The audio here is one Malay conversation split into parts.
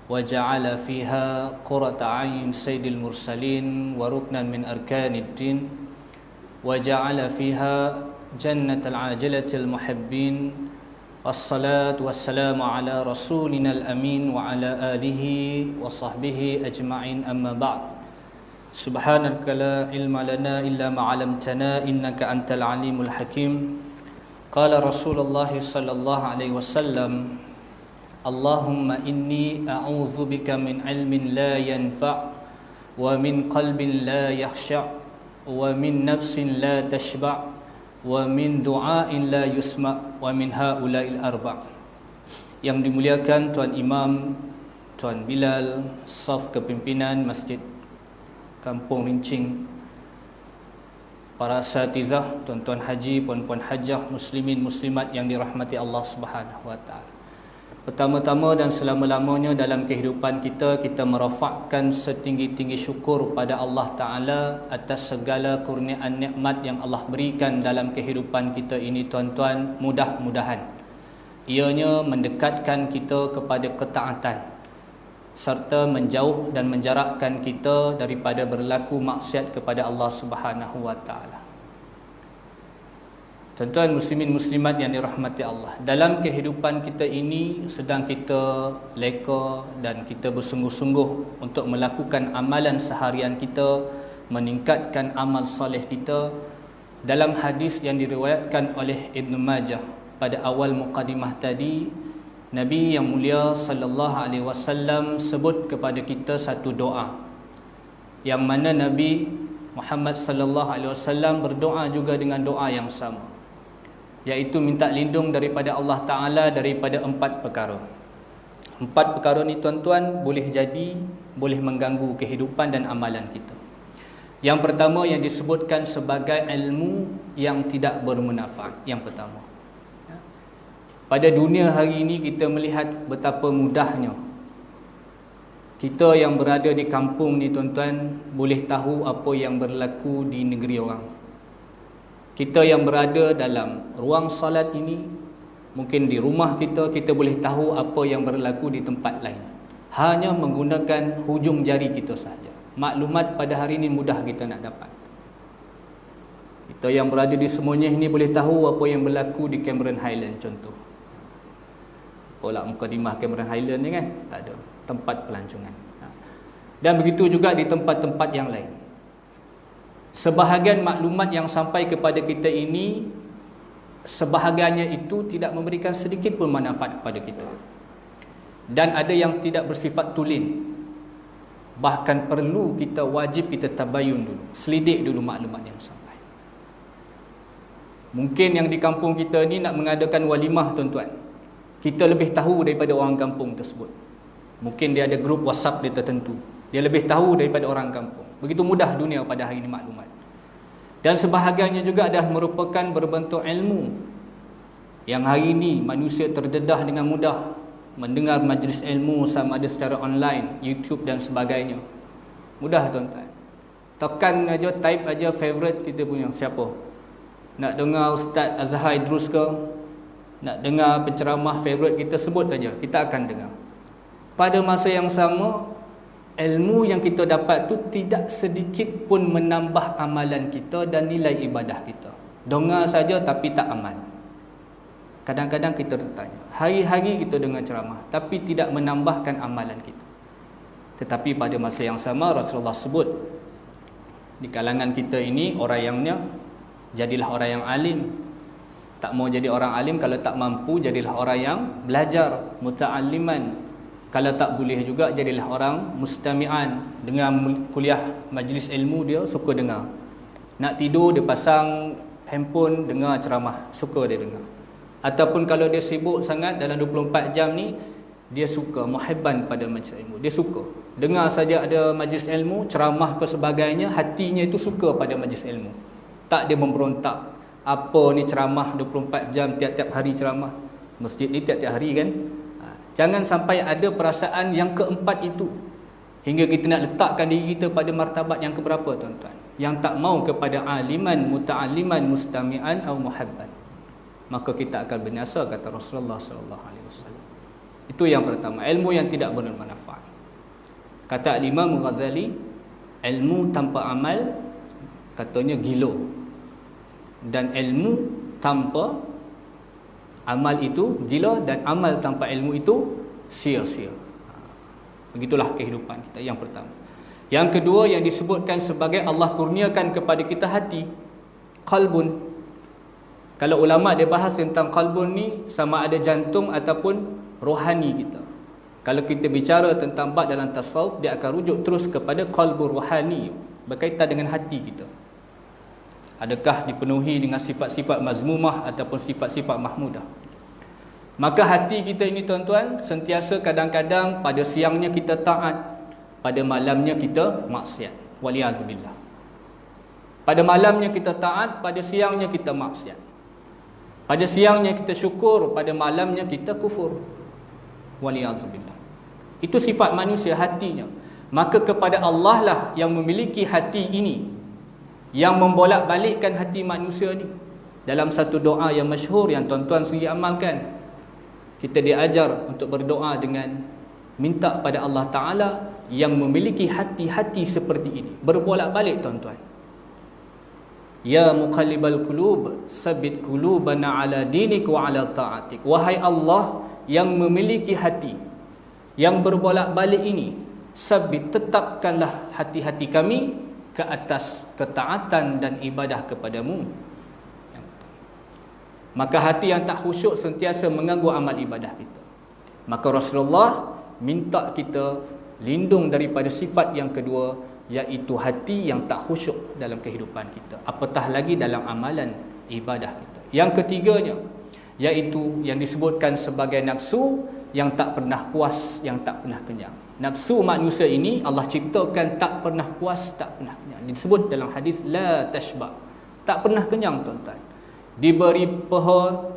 وجعل فيها قرة عين سيد المرسلين وركنا من أركان الدين وجعل فيها جنة العاجلة المحبين والصلاة والسلام على رسولنا الأمين وعلى آله وصحبه أجمعين أما بعد سبحانك لا علم لنا إلا ما علمتنا إنك أنت العليم الحكيم قال رسول الله صلى الله عليه وسلم اللهم إني أعوذ بك من علم لا ينفع ومن قلب لا يخشع ومن نفس لا تشبع ومن دعاء لا يسمع ومن هؤلاء الأربع. Yang dimuliakan Tuan Imam, Tuan Bilal, Saf Kepimpinan Masjid Kampung Rincing, para asatizah, tuan-tuan haji, puan-puan hajah, muslimin muslimat yang dirahmati Allah Subhanahu wa taala. Pertama-tama dan selama-lamanya dalam kehidupan kita, kita merafakkan setinggi-tinggi syukur pada Allah Ta'ala atas segala kurniaan nikmat yang Allah berikan dalam kehidupan kita ini, tuan-tuan. Mudah-mudahan ianya mendekatkan kita kepada ketaatan serta menjauh dan menjarakkan kita daripada berlaku maksiat kepada Allah Subhanahu wa taala. Tuan-tuan muslimin muslimat yang dirahmati Allah, dalam kehidupan kita ini sedang kita leka dan kita bersungguh-sungguh untuk melakukan amalan seharian kita, meningkatkan amal soleh kita. Dalam hadis yang diriwayatkan oleh Ibn Majah pada awal muqaddimah tadi, Nabi yang mulia sallallahu alaihi wasallam sebut kepada kita satu doa yang mana Nabi Muhammad sallallahu alaihi wasallam berdoa juga dengan doa yang sama, iaitu minta lindung daripada Allah Ta'ala daripada 4 perkara. 4 perkara ni tuan-tuan boleh jadi, boleh mengganggu kehidupan dan amalan kita. Yang pertama yang disebutkan sebagai ilmu yang tidak bermanfaat. Yang pertama, pada dunia hari ini kita melihat betapa mudahnya kita yang berada di kampung ni tuan-tuan boleh tahu apa yang berlaku di negeri orang. Kita yang berada dalam ruang salat ini, mungkin di rumah kita, kita boleh tahu apa yang berlaku di tempat lain hanya menggunakan hujung jari kita sahaja. Maklumat pada hari ini mudah kita nak dapat. Kita yang berada di Semunyih ni boleh tahu apa yang berlaku di Cameron Highland contoh. Apalah mukadimah Cameron Highland ni kan? Tak ada tempat pelancongan. Dan begitu juga di tempat-tempat yang lain. Sebahagian maklumat yang sampai kepada kita ini, sebahagiannya itu tidak memberikan sedikit pun manfaat kepada kita. Dan ada yang tidak bersifat tulen. Bahkan perlu kita, wajib kita tabayun dulu, selidik dulu maklumat yang sampai. Mungkin yang di kampung kita ni nak mengadakan walimah tuan-tuan, kita lebih tahu daripada orang kampung tersebut. Mungkin dia ada grup WhatsApp dia tertentu, dia lebih tahu daripada orang kampung. Begitu mudah dunia pada hari ini maklumat. Dan sebahagiannya juga adalah merupakan berbentuk ilmu yang hari ini manusia terdedah dengan mudah mendengar majlis ilmu, sama ada secara online, YouTube dan sebagainya. Mudah tuan-tuan. Tekan aja, type aja favorite kita punya siapa. Nak dengar Ustaz Azhar Idrus ke, nak dengar penceramah favorite kita, sebut saja, kita akan dengar. Pada masa yang sama, ilmu yang kita dapat tu tidak sedikit pun menambah amalan kita dan nilai ibadah kita. Dengar saja tapi tak amal. Kadang-kadang kita bertanya, hari-hari kita dengar ceramah tapi tidak menambahkan amalan kita. Tetapi pada masa yang sama Rasulullah sebut, di kalangan kita ini orang yangnya, jadilah orang yang alim. Tak mau jadi orang alim kalau tak mampu, jadilah orang yang belajar, muta'alliman. Kalau tak boleh juga, jadilah orang mustami'an. Dengan kuliah majlis ilmu, dia suka dengar. Nak tidur, dia pasang handphone, dengar ceramah, suka dia dengar. Ataupun kalau dia sibuk sangat dalam 24 jam ni, dia suka, muhibban pada majlis ilmu, dia suka dengar saja ada majlis ilmu, ceramah ke sebagainya, hatinya itu suka pada majlis ilmu. Tak dia memberontak, apa ni ceramah 24 jam, tiap-tiap hari ceramah. Masjid ni tiap-tiap hari kan. Jangan sampai ada perasaan yang keempat itu, hingga kita nak letakkan diri kita pada martabat yang keberapa tuan-tuan, yang tak mau kepada aliman, muta'alliman, mustami'an atau muhabban, maka kita akan binasa, kata Rasulullah sallallahu alaihi wasallam. Itu yang pertama, ilmu yang tidak bermanfaat. Kata Imam Ghazali, ilmu tanpa amal katanya gila, dan ilmu tanpa amal itu gila, dan amal tanpa ilmu itu sia-sia. Begitulah kehidupan kita yang pertama. Yang kedua yang disebutkan sebagai Allah kurniakan kepada kita hati, qalbun. Kalau ulama dia bahas tentang qalbun ni, sama ada jantung ataupun rohani kita. Kalau kita bicara tentang bab dalam tasawuf, dia akan rujuk terus kepada qalbur rohani, berkaitan dengan hati kita. Adakah dipenuhi dengan sifat-sifat mazmumah ataupun sifat-sifat mahmudah. Maka hati kita ini tuan-tuan, sentiasa kadang-kadang pada siangnya kita taat, pada malamnya kita maksiat. Waliyazubillah. Pada malamnya kita taat, pada siangnya kita maksiat. Pada siangnya kita syukur, pada malamnya kita kufur. Waliyazubillah. Itu sifat manusia, hatinya. Maka kepada Allah lah yang memiliki hati ini, yang membolak-balikkan hati manusia ni. Dalam satu doa yang masyhur yang tuan-tuan sendiri amalkan, kita diajar untuk berdoa dengan minta pada Allah Ta'ala yang memiliki hati-hati seperti ini, berbolak-balik tuan-tuan. Ya muqallibal qulub, sabbit qulubana ala dinik wa ala ta'atik. Wahai Allah yang memiliki hati yang berbolak-balik ini, sabbit, tetapkanlah hati-hati kami ke atas ketaatan dan ibadah kepadamu. Maka hati yang tak khusyuk sentiasa mengganggu amal ibadah kita. Maka Rasulullah minta kita lindung daripada sifat yang kedua, iaitu hati yang tak khusyuk dalam kehidupan kita, apatah lagi dalam amalan ibadah kita. Yang ketiganya, iaitu yang disebutkan sebagai nafsu yang tak pernah puas, yang tak pernah kenyang. Nafsu manusia ini Allah ciptakan tak pernah puas, tak pernah kenyang. Disebut dalam hadis la tashba, tak pernah kenyang tuan-tuan. Diberi paha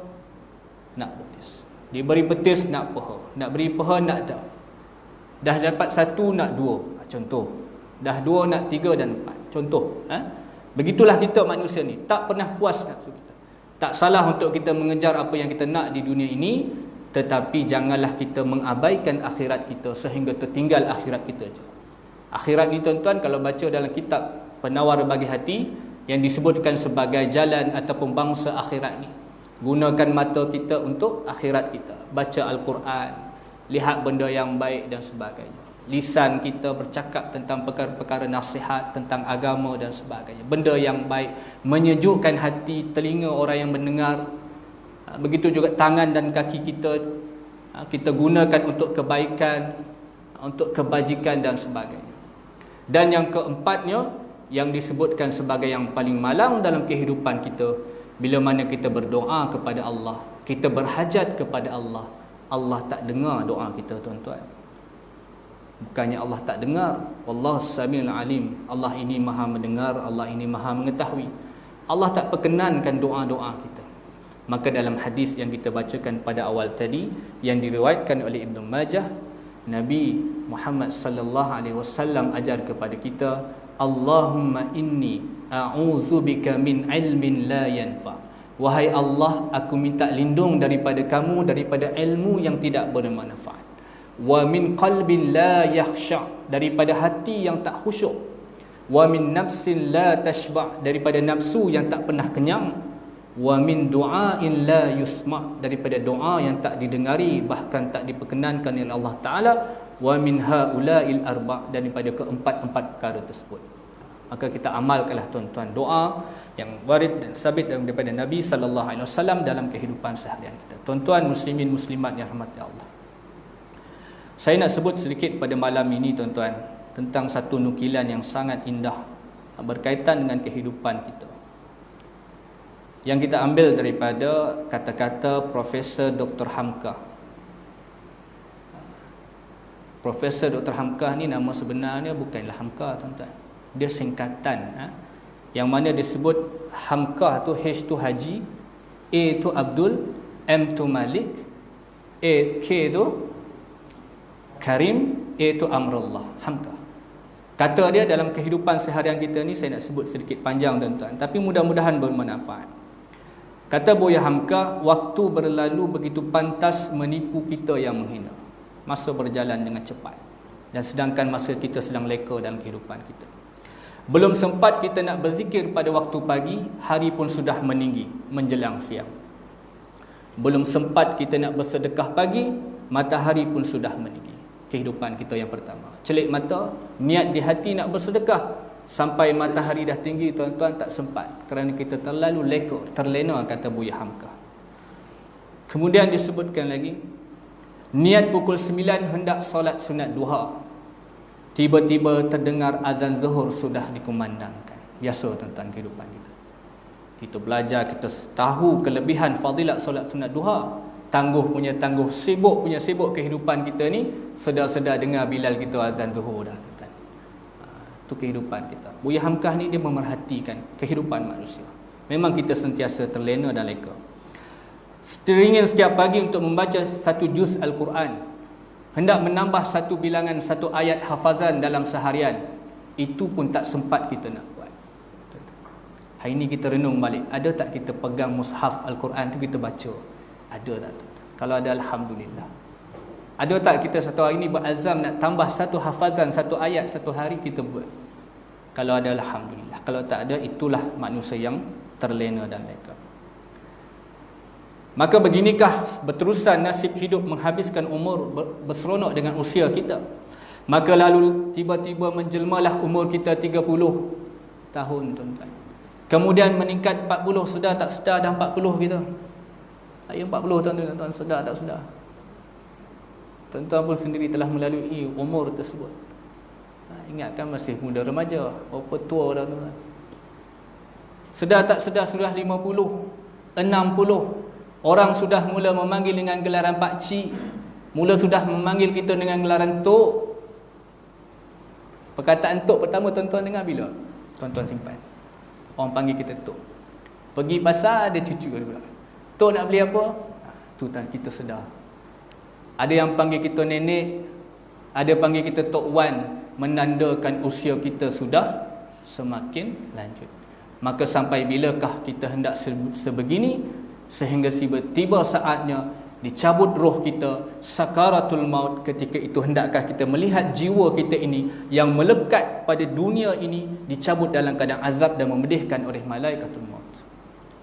nak petis, diberi petis nak paha, nak beri paha nak dah. Dah dapat satu nak dua, contoh. Dah dua nak tiga dan empat, contoh. Begitulah kita manusia ni, tak pernah puas nafsu kita. Tak salah untuk kita mengejar apa yang kita nak di dunia ini, tetapi janganlah kita mengabaikan akhirat kita sehingga tertinggal akhirat kita je. Akhirat ni tuan-tuan, kalau baca dalam kitab Penawar Bagi Hati, yang disebutkan sebagai jalan ataupun bangsa akhirat ni, gunakan mata kita untuk akhirat kita, baca Al-Quran, lihat benda yang baik dan sebagainya. Lisan kita bercakap tentang perkara-perkara nasihat tentang agama dan sebagainya, benda yang baik, menyejukkan hati telinga orang yang mendengar. Begitu juga tangan dan kaki kita, kita gunakan untuk kebaikan, untuk kebajikan dan sebagainya. Dan yang keempatnya, yang disebutkan sebagai yang paling malang dalam kehidupan kita, bila mana kita berdoa kepada Allah, kita berhajat kepada Allah, Allah tak dengar doa kita tuan-tuan. Bukannya Allah tak dengar, Wallahu Samiul Alim, Allah ini maha mendengar, Allah ini maha mengetahui. Allah tak perkenankan doa-doa kita. Maka dalam hadis yang kita bacakan pada awal tadi, yang diriwayatkan oleh Ibn Majah, Nabi Muhammad sallallahu alaihi wasallam ajar kepada kita, Allahumma inni a'udzubika min ilmin la yanfa. Wahai Allah, aku minta lindung daripada kamu daripada ilmu yang tidak bermanfaat. Wa min qalbin la yakhsha, daripada hati yang tak khusyuk. Wa min nafsin la tashba, daripada nafsu yang tak pernah kenyang. Wa min du'ain la yusma, daripada doa yang tak didengari, bahkan tak diperkenankan oleh Allah Ta'ala. Wa min haula'il arba', daripada keempat-empat perkara tersebut. Maka kita amalkanlah tuan-tuan doa yang warid dan sabit daripada Nabi sallallahu alaihi wasallam dalam kehidupan seharian kita. Tuan-tuan muslimin muslimat yang rahmati Allah, saya nak sebut sedikit pada malam ini tuan-tuan tentang satu nukilan yang sangat indah berkaitan dengan kehidupan kita, yang kita ambil daripada kata-kata Profesor Dr. Hamka. Profesor Dr. Hamka ni nama sebenarnya bukanlah Hamka tuan-tuan. Dia singkatan, yang mana disebut Hamka tu, H tu Haji, A tu Abdul, M tu Malik, K tu Karim, A tu Amrullah. Hamka. Kata dia dalam kehidupan seharian kita ni, saya nak sebut sedikit panjang tuan-tuan, tapi mudah-mudahan bermanfaat. Kata Buya Hamka, waktu berlalu begitu pantas menipu kita yang menghina. Masa berjalan dengan cepat Dan sedangkan masa kita sedang leka dalam kehidupan kita. Belum sempat kita nak berzikir pada waktu pagi, hari pun sudah meninggi menjelang siang. Belum sempat kita nak bersedekah pagi, matahari pun sudah meninggi. Kehidupan kita yang pertama. Celik mata, niat di hati nak bersedekah, sampai matahari dah tinggi, tuan-tuan tak sempat. Kerana kita terlalu leka, terlena, kata Buya Hamka. Kemudian disebutkan lagi, niat pukul 9 hendak solat sunat duha. Tiba-tiba terdengar azan zuhur sudah dikumandangkan. Biasa tuan-tuan kehidupan kita. Kita belajar, kita tahu kelebihan fadilat solat sunat duha. Tangguh punya tangguh, sibuk punya sibuk kehidupan kita ni, sedar-sedar dengar Bilal kita azan zuhur dah tuan-tuan. Itu kehidupan kita. Buya Hamkah ni dia memerhatikan kehidupan manusia. Memang kita sentiasa terlena dan leka. Teringin setiap pagi untuk membaca satu juz Al-Quran, hendak menambah satu bilangan, satu ayat hafazan dalam seharian, itu pun tak sempat kita nak buat. Hari ini kita renung balik, ada tak kita pegang mushaf Al-Quran tu kita baca? Ada tak? Kalau ada, alhamdulillah. Ada tak kita satu hari ni berazam nak tambah satu hafazan, satu ayat satu hari, kita buat? Kalau ada, alhamdulillah. Kalau tak ada, itulah manusia yang terlena dan leka. Maka beginikah berterusan nasib hidup menghabiskan umur berseronok dengan usia kita. Maka lalu tiba-tiba menjelmalah umur kita 30 tahun, tuan-tuan. Kemudian meningkat 40, sedar tak sedar dah 40 kita. Saya 40 tahun, tuan-tuan, sedar tak sedar. Tuan-tuan pun sendiri telah melalui umur tersebut. Ingatkan masih muda remaja, berapa tua dah, tuan-tuan. Sedar tak sedar sudah 50, 60. Orang sudah mula memanggil dengan gelaran pakcik, mula sudah memanggil kita dengan gelaran tok. Perkataan tok pertama tuan-tuan dengar bila? Tuan-tuan simpan. Orang panggil kita tok. Pergi pasar ada cucu pula. Tok nak beli apa? Tu tuan kita sedar. Ada yang panggil kita nenek, ada panggil kita tok wan, menandakan usia kita sudah semakin lanjut. Maka sampai bilakah kita hendak sebegini, sehingga tiba saatnya dicabut roh kita, sakaratul maut. Ketika itu hendakkah kita melihat jiwa kita ini yang melekat pada dunia ini dicabut dalam keadaan azab dan memedihkan oleh malaikatul maut.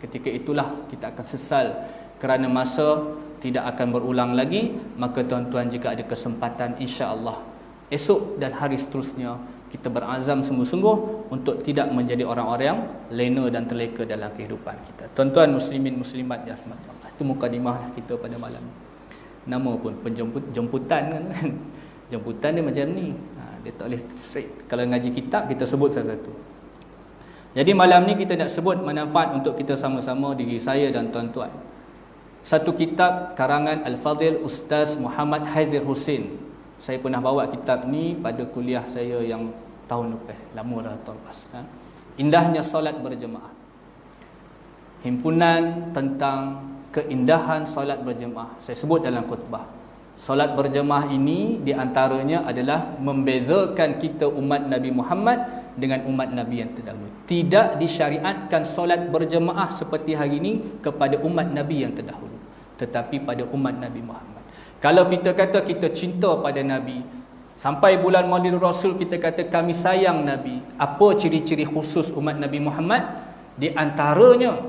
Ketika itulah kita akan sesal kerana masa tidak akan berulang lagi. Maka tuan-tuan, jika ada kesempatan, insya-Allah esok dan hari seterusnya kita berazam sungguh-sungguh untuk tidak menjadi orang-orang yang lena dan terleka dalam kehidupan kita. Tuan-tuan muslimin muslimat yang dirahmati Allah. Itu mukadimah kita pada malam ni. Nama pun jemputan kan. Jemputan dia macam ni. Dia tak boleh straight. Kalau ngaji kitab kita sebut satu-satu. Jadi malam ni kita nak sebut manfaat untuk kita sama-sama, diri saya dan tuan-tuan. Satu kitab karangan Al-Fadhil Ustaz Muhammad Haizir Hussein. Saya pernah bawa kitab ni pada kuliah saya yang tahun lepas, lama dah tahun lepas. Indahnya solat berjemaah. Himpunan tentang keindahan solat berjemaah. Saya sebut dalam khutbah. Solat berjemaah ini di antaranya adalah membezakan kita umat Nabi Muhammad dengan umat Nabi yang terdahulu. Tidak disyariatkan solat berjemaah seperti hari ini kepada umat Nabi yang terdahulu, tetapi pada umat Nabi Muhammad. Kalau kita kata kita cinta pada Nabi, sampai bulan Maulid Rasul kita kata kami sayang Nabi, apa ciri-ciri khusus umat Nabi Muhammad? Di antaranya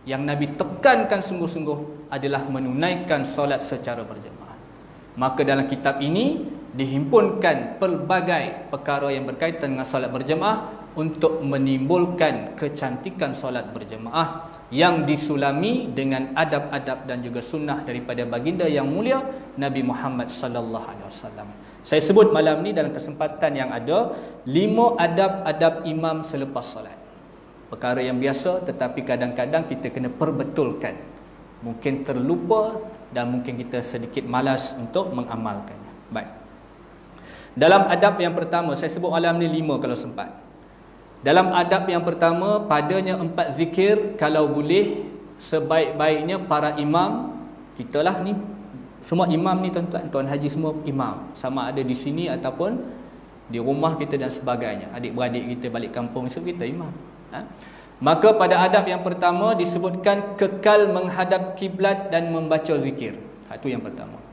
yang Nabi tekankan sungguh-sungguh adalah menunaikan solat secara berjemaah. Maka dalam kitab ini dihimpunkan pelbagai perkara yang berkaitan dengan solat berjemaah untuk menimbulkan kecantikan solat berjemaah yang disulami dengan adab-adab dan juga sunnah daripada baginda yang mulia Nabi Muhammad sallallahu alaihi wasallam. Saya sebut malam ni dalam kesempatan yang ada 5 adab-adab imam selepas solat. Perkara yang biasa tetapi kadang-kadang kita kena perbetulkan. Mungkin terlupa dan mungkin kita sedikit malas untuk mengamalkannya. Baik. Dalam adab yang pertama, saya sebut malam ni 5 kalau sempat. Dalam adab yang pertama, padanya 4 zikir, kalau boleh sebaik-baiknya para imam, kita lah ni, semua imam ni tuan-tuan, tuan haji semua imam, sama ada di sini ataupun di rumah kita dan sebagainya. Adik-beradik kita balik kampung esok kita imam. Maka pada adab yang pertama disebutkan kekal menghadap kiblat dan membaca zikir. Itu yang pertama.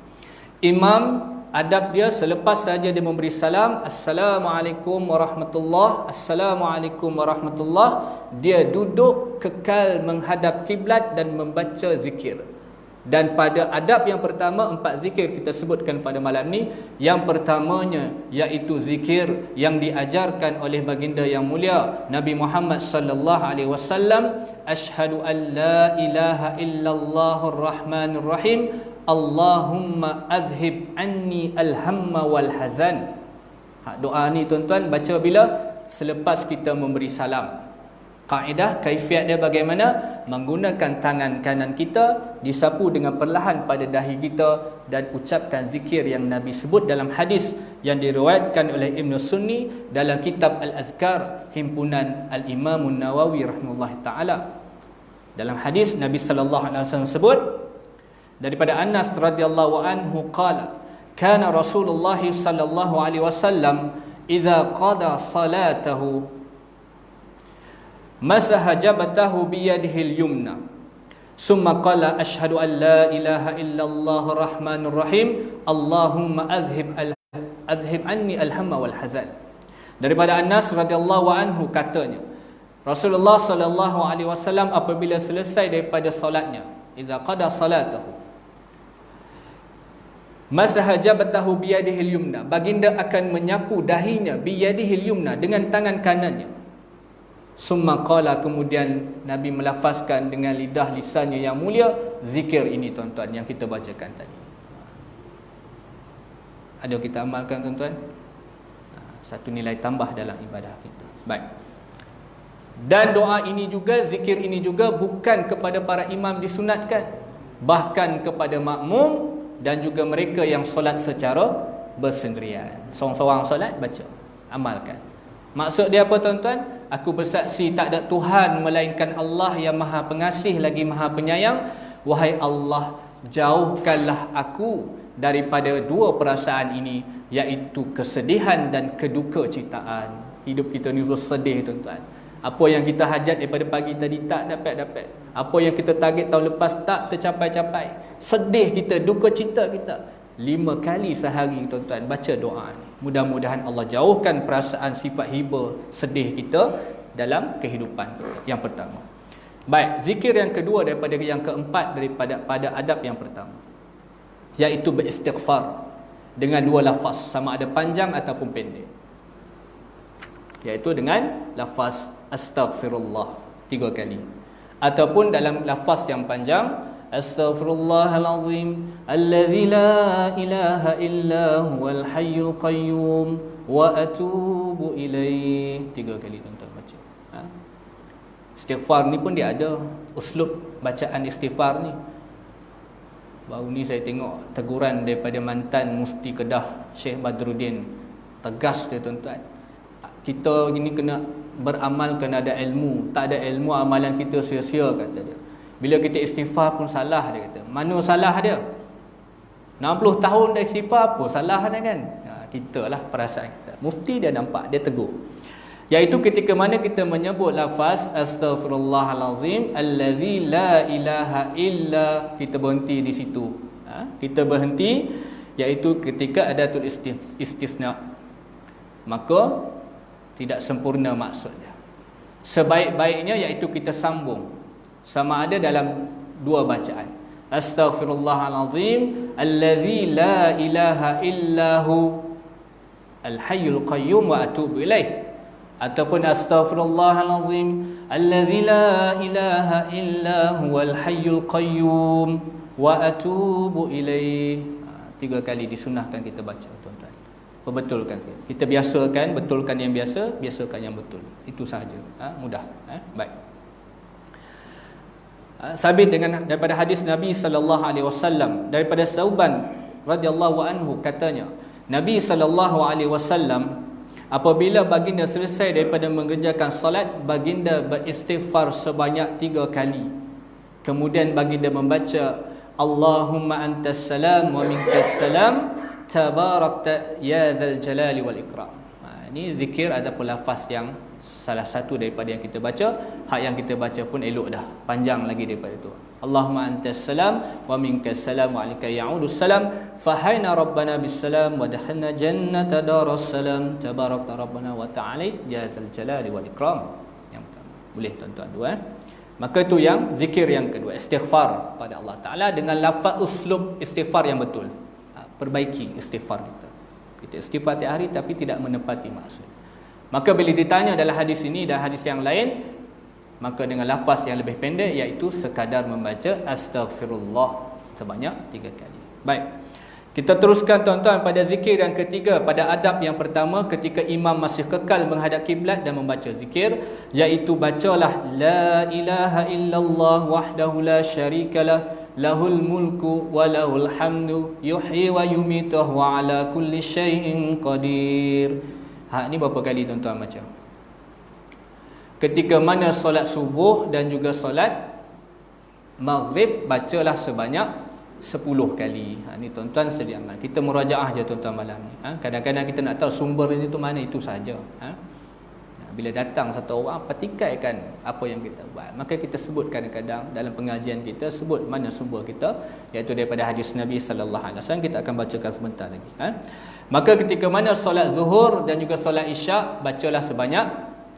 Imam adab dia selepas saja dia memberi salam, Assalamualaikum warahmatullahi, Assalamualaikum warahmatullahi, dia duduk kekal menghadap kiblat dan membaca zikir. Dan pada adab yang pertama, 4 zikir kita sebutkan pada malam ni. Yang pertamanya iaitu zikir yang diajarkan oleh baginda yang mulia Nabi Muhammad sallallahu alaihi wasallam, asyhadu an la ilaha illallahur rahmanir rahim, Allahumma azhib anni alhamma wal hazan. Doa ni tuan-tuan baca bila? Selepas kita memberi salam. Kaedah, kaifiat dia bagaimana? Menggunakan tangan kanan kita, disapu dengan perlahan pada dahi kita dan ucapkan zikir yang Nabi sebut dalam hadis yang diriwayatkan oleh Ibn Sunni dalam kitab Al-Azkar himpunan Al-Imam Nawawi rahimahullah ta'ala. Dalam hadis Nabi sallallahu alaihi wasallam sebut daripada Anas radhiyallahu anhu qala kana Rasulullah sallallahu alaihi wasallam idza qada salatahu masaha jabatahu biyadihi al-yumna summa qala asyhadu an la ilaha illallah rahmanur rahim Allahumma azhib anni al-hamma wal hazan. Daripada Anas radhiyallahu anhu katanya, Rasulullah sallallahu alaihi wasallam apabila selesai daripada solatnya, idza qada salatahu masaha jabatahu biyadihi al-yumna, baginda akan menyapu dahinya biyadihi al-yumna dengan tangan kanannya. Summa qala, kemudian Nabi melafazkan dengan lidah lisannya yang mulia zikir ini tuan-tuan yang kita bacakan tadi. Ada kita amalkan tuan-tuan? Satu nilai tambah dalam ibadah kita. Baik. Dan doa ini juga, zikir ini juga bukan kepada para imam disunatkan, bahkan kepada makmum dan juga mereka yang solat secara bersendirian. Seorang-seorang solat baca, amalkan. Maksud dia apa tuan-tuan? Aku bersaksi tak ada Tuhan melainkan Allah yang Maha Pengasih lagi Maha Penyayang. Wahai Allah, jauhkanlah aku daripada dua perasaan ini, iaitu kesedihan dan keduka citaan. Hidup kita ni bersedih tuan-tuan. Apa yang kita hajat daripada pagi tadi tak dapat. Apa yang kita target tahun lepas tak tercapai-capai. Sedih kita, duka cita kita. 5 kali sehari tuan-tuan baca doa ni. Mudah-mudahan Allah jauhkan perasaan sifat hiba, sedih kita dalam kehidupan yang pertama. Baik, zikir yang kedua daripada yang keempat daripada pada adab yang pertama, iaitu beristighfar dengan 2 lafaz, sama ada panjang ataupun pendek. Iaitu dengan lafaz astaghfirullah 3 kali, ataupun dalam lafaz yang panjang, Astaghfirullahalazim allazi la ilaha illa huwal hayyul qayyum wa atubu ilaih. 3 kali tuan-tuan baca. Istighfar ni pun dia ada uslub bacaan istighfar ni. Baru ni saya tengok teguran daripada mantan Mufti Kedah, Syekh Badruddin. Tegas dia tuan-tuan. Kita ini kena beramal, kena ada ilmu. Tak ada ilmu, amalan kita sia-sia, kata dia. Bila kita istighfar pun salah, dia kata. Mana salah dia? 60 tahun dah istighfar, apa salah dia kan? Kita lah perasaan kita. Mufti dia nampak, dia tegur. Iaitu ketika mana kita menyebut lafaz astaghfirullahalazim allazi la ilaha illa, kita berhenti di situ. Kita berhenti, iaitu ketika adatul istisna, maka tidak sempurna maksud dia. Sebaik-baiknya iaitu kita sambung, sama ada dalam 2 bacaan, astaghfirullahalazim allazi la ilaha illahu al-hayyul qayyum wa atubu ilaih, ataupun astaghfirullahalazim allazi la ilaha illa huwal hayyul qayyum wa atubu ilaih. 3 kali disunahkan kita baca tuan-tuan. Perbetulkan sikit. Kita biasakan, betulkan yang biasa, biasakan yang betul. Itu sahaja. Mudah. Baik. Sabit daripada hadis Nabi sallallahu alaihi wasallam daripada Sauban radhiyallahu anhu, katanya Nabi sallallahu alaihi wasallam apabila baginda selesai daripada mengerjakan salat, baginda beristighfar sebanyak 3 kali. Kemudian baginda membaca Allahumma antas salam wa minkas salam tabarakta ya zal jalali wal ikram. Ini zikir ataupun lafaz yang salah satu daripada yang kita baca. Hak yang kita baca pun elok dah, panjang lagi daripada itu. Allahumma antas salam wa minkas salam wa alayka ya'udus salam fahayna rabbana bis salam wa dakhalna jannata daras salam tabarakta rabbana wa ta'ala ya dzal jalali wal ikram. Yang pertama. Boleh tuan-tuan dua. Maka itu yang zikir yang kedua, istighfar pada Allah Taala dengan lafaz uslub istighfar yang betul. Perbaiki istighfar kita. Kita istighfar tiap hari tapi tidak menepati maksud. Maka bila ditanya dalam hadis ini dan hadis yang lain, maka dengan lafaz yang lebih pendek, iaitu sekadar membaca astaghfirullah sebanyak 3 kali. Baik. Kita teruskan tuan-tuan pada zikir yang ketiga, pada adab yang pertama ketika imam masih kekal menghadap kiblat dan membaca zikir, iaitu bacalah la ilaha illallah wahdahu la syarikalah lahul mulku wa lahul hamdu yuhyi wa yumitu wa ala kulli syai'in qadir. Ini berapa kali tuan-tuan baca? Ketika mana solat subuh dan juga solat maghrib, bacalah sebanyak 10 kali. Ni tuan-tuan sedia amal. Kita murajaah je tuan-tuan malam ni. Kadang-kadang kita nak tahu sumber itu mana, itu saja. Bila datang satu orang, petikaikan apa yang kita buat. Maka kita sebut kadang-kadang dalam pengajian kita, sebut mana sumber kita, iaitu daripada hadis Nabi sallallahu alaihi wasallam. Kita akan bacakan sebentar lagi. Maka ketika mana solat zuhur dan juga solat isyak, bacalah sebanyak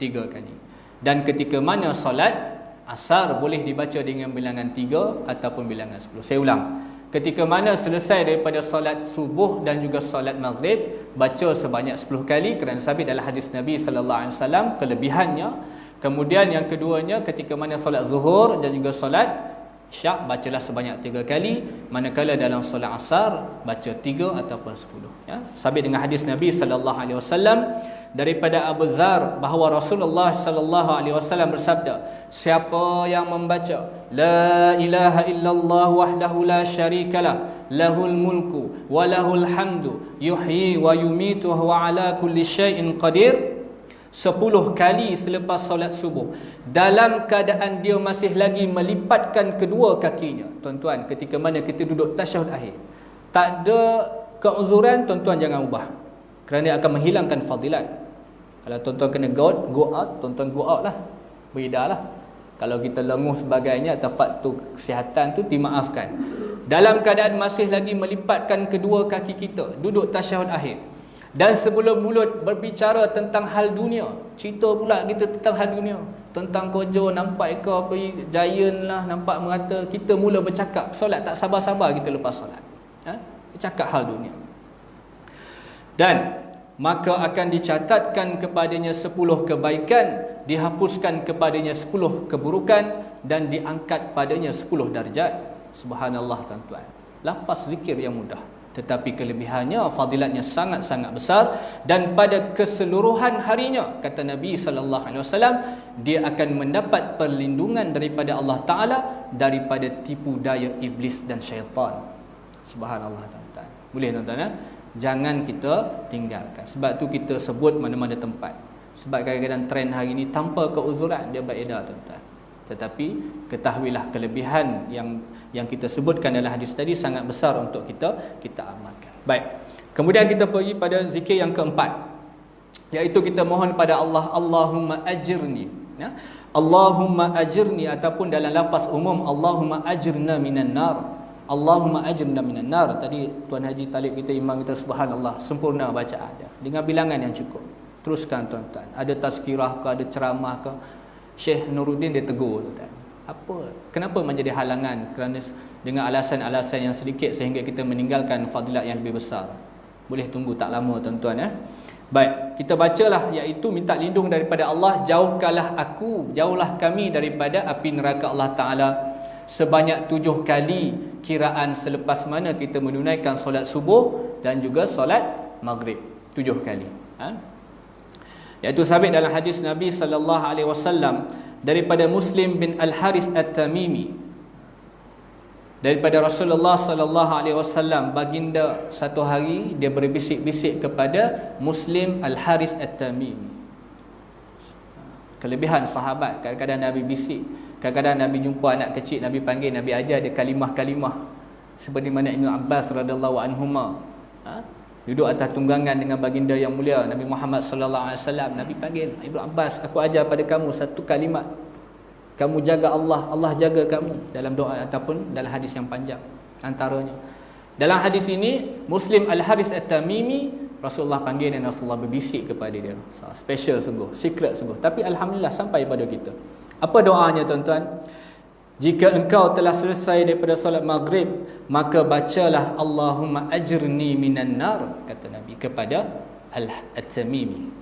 3 kali. Dan ketika mana solat asar, boleh dibaca dengan bilangan 3 ataupun bilangan 10. Saya ulang. Ketika mana selesai daripada solat subuh dan juga solat maghrib, baca sebanyak 10 kali kerana sabit dalam hadis Nabi sallallahu alaihi wasallam kelebihannya. Kemudian yang keduanya, ketika mana solat zuhur dan juga solat isyak, bacalah sebanyak 3 kali. Manakala dalam solat asar, baca 3 ataupun 10. Sabit dengan hadis Nabi sallallahu alaihi wasallam daripada Abu Dzar bahawa Rasulullah sallallahu alaihi wasallam bersabda, siapa yang membaca la ilaha illallah wahdahu la syarikalah lahul mulku wa lahul hamdu yuhyi wa yumitu wa ala kulli syai'in qadir 10 kali selepas solat subuh, dalam keadaan dia masih lagi melipatkan kedua kakinya. Tuan-tuan, ketika mana kita duduk tasyahud akhir, tak ada keuzuran, tuan-tuan jangan ubah, kerana dia akan menghilangkan fadilat. Kalau tuan-tuan kena go out, tuan-tuan go out lah, beredarlah. Kalau kita lenguh sebagainya atau faktor kesihatan tu dimaafkan. Dalam keadaan masih lagi melipatkan kedua kaki kita, duduk tasyahud akhir, dan sebelum mulut berbicara tentang hal dunia, cerita pula kita tentang hal dunia, tentang kerja, nampak ekor pergi giant lah, nampak merata, kita mula bercakap, solat tak sabar-sabar kita lepas solat, bercakap hal dunia, dan maka akan dicatatkan kepadanya 10 kebaikan, dihapuskan kepadanya 10 keburukan, dan diangkat padanya 10 darjat. Subhanallah tuan-tuan. Lafaz zikir yang mudah, tetapi kelebihannya, fadilatnya sangat-sangat besar, dan pada keseluruhan harinya, kata Nabi sallallahu alaihi wasallam, dia akan mendapat perlindungan daripada Allah Taala daripada tipu daya iblis dan syaitan. Subhanallah tuan-tuan. Boleh tuan-tuan? Jangan kita tinggalkan. Sebab tu kita sebut mana-mana tempat. Sebab kadang-kadang trend hari ini tanpa keuzuran dia beredar tuan-tuan. Tetapi ketahuilah kelebihan yang kita sebutkan dalam hadis tadi sangat besar untuk kita amalkan. Baik. Kemudian kita pergi pada zikir yang keempat, iaitu kita mohon pada Allah, Allahumma ajirni. Allahumma ajirni, ataupun dalam lafaz umum Allahumma ajirna minan nar. Allahumma ajirna minan nar. Tadi Tuan Haji Talib kita, imam kita, subhanallah, sempurna bacaan dia dengan bilangan yang cukup. Teruskan tuan-tuan. Ada tazkirah ke, ada ceramah ke, Syekh Nuruddin dia tegur tuan-tuan. Apa? Kenapa menjadi halangan? Kerana dengan alasan-alasan yang sedikit sehingga kita meninggalkan fadilat yang lebih besar. Boleh tunggu tak lama tuan-tuan. Baik, kita bacalah, iaitu minta lindung daripada Allah, jauhlah kami daripada api neraka Allah Ta'ala sebanyak 7 kali kiraan selepas mana kita menunaikan solat subuh dan juga solat maghrib. 7 kali. Iaitu sabit dalam hadis Nabi sallallahu alaihi wasallam daripada Muslim bin Al-Haris At-Tamimi, daripada Rasulullah sallallahu alaihi wasallam, baginda satu hari dia berbisik-bisik kepada Muslim Al-Haris At-Tamimi. Kelebihan sahabat, kadang-kadang Nabi bisik, kadang-kadang Nabi jumpa anak kecil, Nabi panggil, Nabi ajar dia kalimah-kalimah, seperti mana Ibn Abbas radhiyallahu anhuma. duduk atas tunggangan dengan baginda yang mulia Nabi Muhammad sallallahu alaihi wasallam. Nabi panggil, Ibnu Abbas, aku ajar pada kamu satu kalimat. Kamu jaga Allah, Allah jaga kamu, dalam doa ataupun dalam hadis yang panjang antaranya. Dalam hadis ini Muslim Al-Haris At-Tamimi, Rasulullah panggil dan Rasulullah berbisik kepada dia. Special sungguh, secret sungguh. Tapi alhamdulillah sampai pada kita. Apa doanya tuan-tuan? Jika engkau telah selesai daripada solat maghrib, maka bacalah Allahumma ajirni minan nar, kata Nabi kepada Al-Tamimi,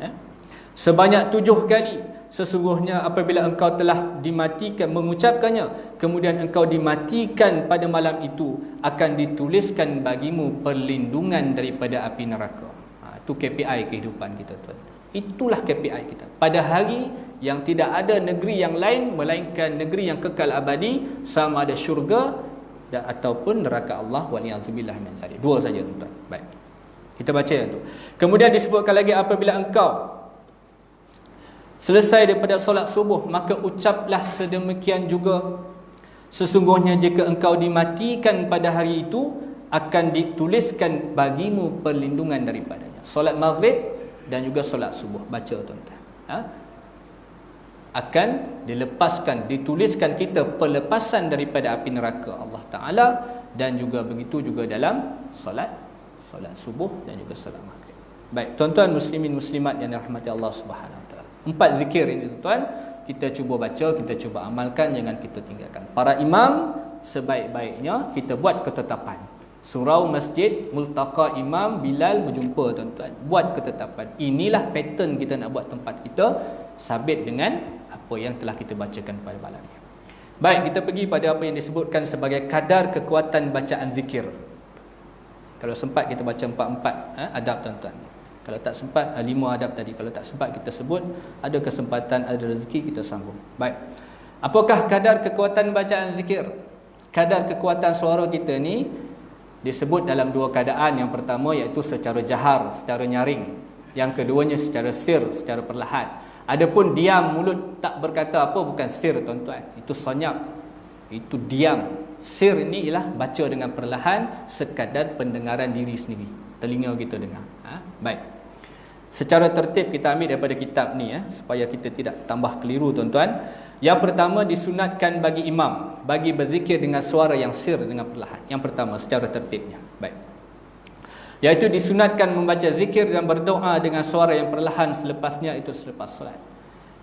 sebanyak 7 kali. Sesungguhnya apabila engkau telah dimatikan, mengucapkannya, kemudian engkau dimatikan pada malam itu, akan dituliskan bagimu perlindungan daripada api neraka. Itu KPI kehidupan kita, tuan. Itulah KPI kita. Pada hari yang tidak ada negeri yang lain melainkan negeri yang kekal abadi, sama ada syurga dan ataupun neraka Allah, waliyazubillah min zalik. Dua saja, tuan-tuan. Baik. Kita baca yang tu. Kemudian disebutkan lagi, apabila engkau selesai daripada solat subuh, maka ucaplah sedemikian juga. Sesungguhnya jika engkau dimatikan pada hari itu, akan dituliskan bagimu perlindungan daripadanya. Solat maghrib dan juga solat subuh, baca tuan-tuan. Akan dilepaskan, dituliskan kita pelepasan daripada api neraka Allah Ta'ala, dan juga begitu juga dalam solat subuh dan juga solat maghrib. Baik, tuan-tuan muslimin muslimat yang dirahmati Allah Subhanahu Wa Ta'ala. 4 zikir ini, tuan-tuan, kita cuba baca, kita cuba amalkan, jangan kita tinggalkan. Para imam sebaik-baiknya kita buat ketetapan. Surau masjid, multaqa imam, Bilal berjumpa, tuan-tuan. Buat ketetapan. Inilah pattern kita nak buat tempat kita, sabit dengan apa yang telah kita bacakan pada malam ini. Baik, kita pergi pada apa yang disebutkan sebagai kadar kekuatan bacaan zikir. Kalau sempat kita baca 4 adab, tuan-tuan. Kalau tak sempat 5 adab tadi. Kalau tak sempat kita sebut, ada kesempatan, ada rezeki, kita sambung. Baik. Apakah kadar kekuatan bacaan zikir? Kadar kekuatan suara kita ni disebut dalam 2 keadaan. Yang pertama iaitu secara jahar, secara nyaring. Yang keduanya secara sir, secara perlahan. Adapun diam, mulut tak berkata apa, bukan sir, tuan-tuan. Itu senyap, itu diam. Sir ini ialah baca dengan perlahan, sekadar pendengaran diri sendiri, telinga kita dengar. Baik. Secara tertib kita ambil daripada kitab ni, supaya kita tidak tambah keliru, tuan-tuan. Yang pertama, disunatkan bagi imam bagi berzikir dengan suara yang sir, dengan perlahan. Yang pertama secara tertibnya. Baik. Iaitu disunatkan membaca zikir dan berdoa dengan suara yang perlahan selepasnya, itu selepas solat.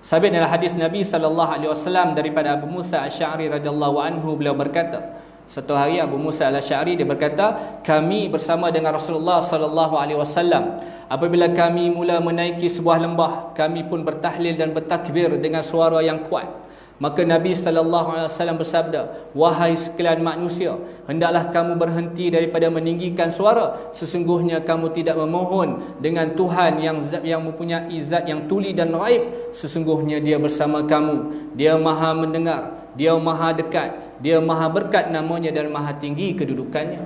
Sabit dalam hadis Nabi SAW daripada Abu Musa Asy'ari radhiyallahu anhu, beliau berkata, satu hari Abu Musa Al-Asy'ari dia berkata, kami bersama dengan Rasulullah SAW, apabila kami mula menaiki sebuah lembah, kami pun bertahlil dan bertakbir dengan suara yang kuat. Maka Nabi SAW bersabda, wahai sekalian manusia, hendaklah kamu berhenti daripada meninggikan suara. Sesungguhnya kamu tidak memohon dengan Tuhan yang mempunyai zat yang tuli dan raib. Sesungguhnya Dia bersama kamu. Dia maha mendengar, Dia maha dekat, Dia maha berkat namanya dan maha tinggi kedudukannya.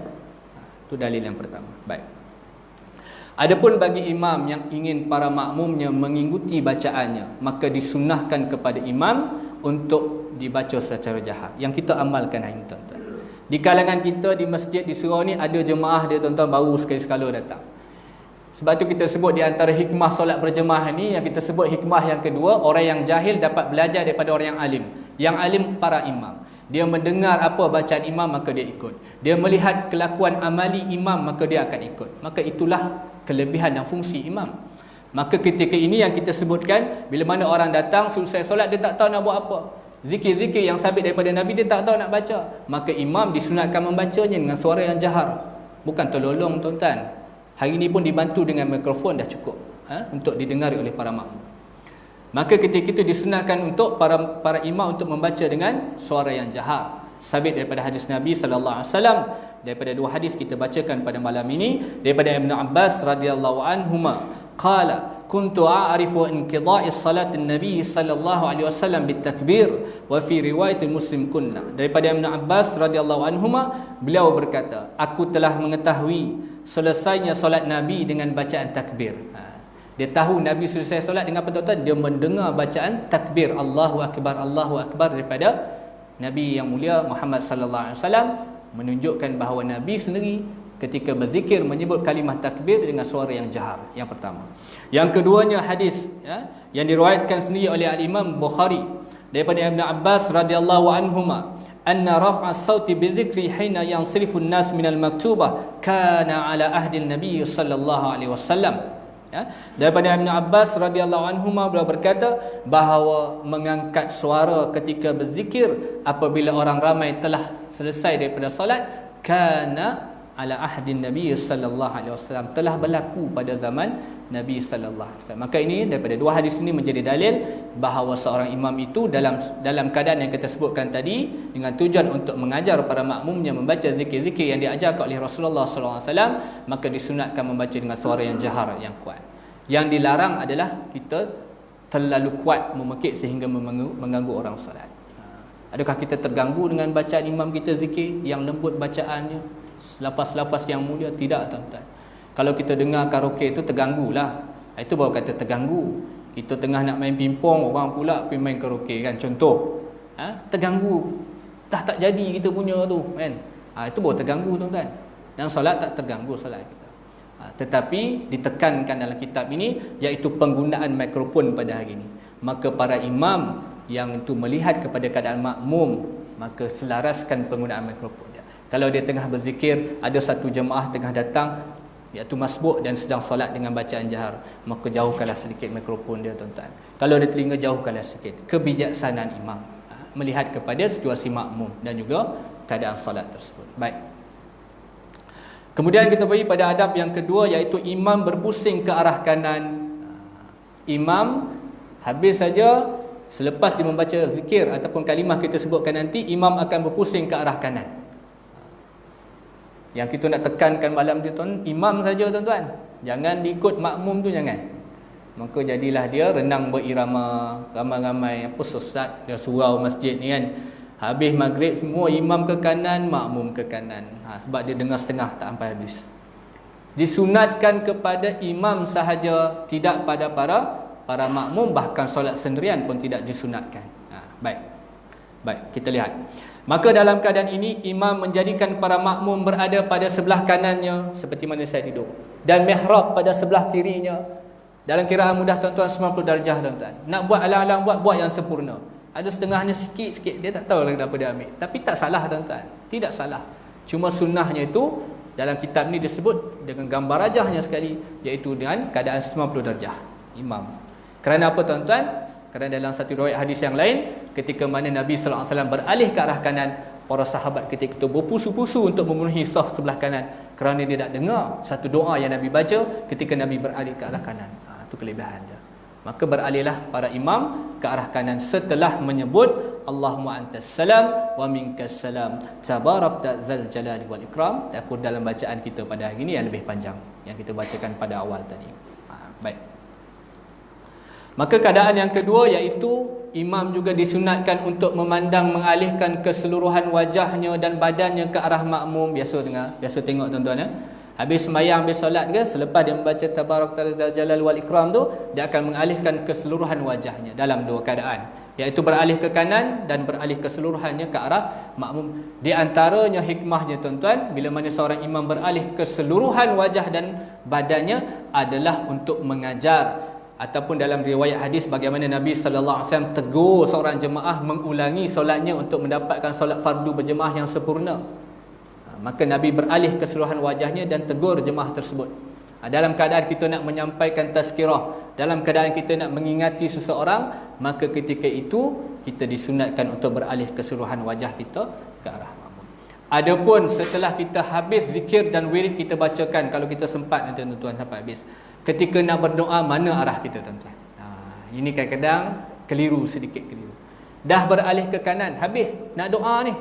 Itu dalil yang pertama. Baik. Adapun bagi imam yang ingin para makmumnya mengikuti bacaannya, maka disunnahkan kepada imam untuk dibaca secara jahar. Yang kita amalkan hari ini, tuan-tuan. Di kalangan kita di masjid, di surau ni ada jemaah dia, tuan-tuan, baru sekali-sekala datang. Sebab tu kita sebut di antara hikmah solat berjemaah ni, yang kita sebut hikmah yang kedua, orang yang jahil dapat belajar daripada orang yang alim. Yang alim para imam. Dia mendengar apa bacaan imam, maka dia ikut. Dia melihat kelakuan amali imam, maka dia akan ikut. Maka itulah kelebihan dan fungsi imam. Maka ketika ini yang kita sebutkan, bila mana orang datang selesai solat, dia tak tahu nak buat apa. Zikir-zikir yang sabit daripada Nabi, dia tak tahu nak baca. Maka imam disunatkan membacanya dengan suara yang jahar. Bukan terlolong, tuan-tuan. Hari ini pun dibantu dengan mikrofon dah cukup untuk didengari oleh para makmum. Maka ketika itu disunatkan untuk para imam untuk membaca dengan suara yang jahar. Sabit daripada hadis Nabi sallallahu alaihi wasallam, daripada 2 hadis kita bacakan pada malam ini, daripada Ibnu Abbas radhiyallahu anhuma, qala kuntu a'rifu inqida'i salatin Nabi sallallahu alaihi wasallam bitakbir wa fi riwayat Muslim kunna. Daripada Ibnu Abbas radhiyallahu anhuma, beliau berkata, aku telah mengetahui selesainya solat Nabi dengan bacaan takbir. Dia tahu Nabi selesai solat dengan apa, tuan-tuan? Dia mendengar bacaan takbir, Allahu Akbar, Allahu Akbar, daripada Nabi yang mulia Muhammad sallallahu alaihi wasallam, menunjukkan bahawa Nabi sendiri ketika berzikir menyebut kalimah takbir dengan suara yang jahar. Yang pertama. Yang keduanya hadis yang diriwayatkan sendiri oleh Al-Imam Bukhari daripada Ibn Abbas radhiyallahu anhuma, anna raf'a as-sauti bi dzikri hina yansrifu an-nas min al-maktubah kana ala ahdi an-nabi sallallahu alaihi wasallam. Daripada Ibn Abbas radhiyallahu anhuma, beliau berkata bahawa mengangkat suara ketika berzikir apabila orang ramai telah selesai daripada solat, kana ala ahdin Nabi sallallahu alaihi wasallam, telah berlaku pada zaman Nabi sallallahu alaihi wasallam. Maka ini daripada dua hadis ini menjadi dalil bahawa seorang imam itu dalam keadaan yang kita sebutkan tadi, dengan tujuan untuk mengajar para makmumnya membaca zikir-zikir yang diajarkan oleh Rasulullah sallallahu alaihi wasallam, maka disunatkan membaca dengan suara yang jahar, yang kuat. Yang dilarang adalah kita terlalu kuat memekik sehingga mengganggu orang solat. Adakah kita terganggu dengan bacaan imam kita zikir yang lembut bacaannya, lafaz-lafaz yang mulia? Tidak, tuan-tuan. Kalau kita dengar karaoke itu terganggulah. Itu baru kata terganggu. Kita tengah nak main pingpong, orang pula pergi main karaoke kan, contoh. Terganggu. Tak jadi kita punya tu kan. Itu baru terganggu, tuan-tuan. Dan solat tak terganggu solat kita. Tetapi ditekankan dalam kitab ini iaitu penggunaan mikrofon pada hari ini. Maka para imam yang itu melihat kepada keadaan makmum, maka selaraskan penggunaan mikrofon dia. Kalau dia tengah berzikir, ada satu jemaah tengah datang iaitu masbuk dan sedang solat dengan bacaan jahar, maka jauhkanlah sedikit mikrofon dia, tuan-tuan. Kalau ada telinga, jauhkanlah sedikit. Kebijaksanaan imam melihat kepada situasi makmum dan juga keadaan solat tersebut. Baik. Kemudian kita pergi pada adab yang kedua, iaitu imam berpusing ke arah kanan. Imam habis saja, selepas dia membaca zikir ataupun kalimah kita sebutkan nanti, imam akan berpusing ke arah kanan. Yang kita nak tekankan malam ni, tuan, imam saja, tuan-tuan. Jangan diikut makmum tu, jangan. Maka jadilah dia renang berirama, ramai-ramai apa sesat dia surau masjid ni kan. Habis maghrib semua imam ke kanan, makmum ke kanan. Sebab dia dengar setengah tak sampai habis. Disunatkan kepada imam sahaja, tidak pada para makmum, bahkan solat sendirian pun tidak disunatkan. Baik, kita lihat. Maka dalam keadaan ini imam menjadikan para makmum berada pada sebelah kanannya seperti mana saya duduk, dan mihrab pada sebelah kirinya. Dalam kiraan mudah, tuan-tuan, 90 darjah, tuan-tuan. Nak buat alang-alang, buat yang sempurna. Ada setengahnya sikit-sikit, dia tak tahu lagi apa dia ambil. Tapi tak salah, tuan-tuan. Tidak salah. Cuma sunnahnya itu dalam kitab ni disebut dengan gambar rajahnya sekali, iaitu dengan keadaan 90 darjah imam. Kerana apa, tuan-tuan? Kerana dalam satu riwayat hadis yang lain, ketika mana Nabi sallallahu alaihi wasallam beralih ke arah kanan, para sahabat ketika itu berpusu-pusu untuk memenuhi saf sebelah kanan, kerana dia tak dengar satu doa yang Nabi baca ketika Nabi beralih ke arah kanan. Itu kelebihan dia. Maka beralihlah para imam ke arah kanan setelah menyebut Allahumma antas salam wa minkas salam tabarakta zal jalali wal ikram. Takut dalam bacaan kita pada hari ini yang lebih panjang yang kita bacakan pada awal tadi. Baik. Maka keadaan yang kedua, iaitu imam juga disunatkan untuk memandang, mengalihkan keseluruhan wajahnya dan badannya ke arah makmum. Biasa tengok, tuan-tuan, habis sembahyang, habis solat ke, selepas dia membaca tabarak zal jalal wal ikram tu, dia akan mengalihkan keseluruhan wajahnya dalam dua keadaan, iaitu beralih ke kanan dan beralih keseluruhannya ke arah makmum. Di antaranya hikmahnya, tuan-tuan, bila mana seorang imam beralih keseluruhan wajah dan badannya adalah untuk mengajar, ataupun dalam riwayat hadis bagaimana Nabi sallallahu alaihi wasallam tegur seorang jemaah mengulangi solatnya untuk mendapatkan solat fardu berjemaah yang sempurna. Maka Nabi beralih keseluruhan wajahnya dan tegur jemaah tersebut. Dalam keadaan kita nak menyampaikan tazkirah, dalam keadaan kita nak mengingati seseorang, maka ketika itu kita disunatkan untuk beralih keseluruhan wajah kita ke arah makmum. Adapun setelah kita habis zikir dan wirid kita bacakan, kalau kita sempat nanti, tuan-tuan, sampai habis, ketika nak berdoa, mana arah kita, tuan-tuan? Ini kadang-kadang sedikit keliru. Dah beralih ke kanan, habis nak doa ni,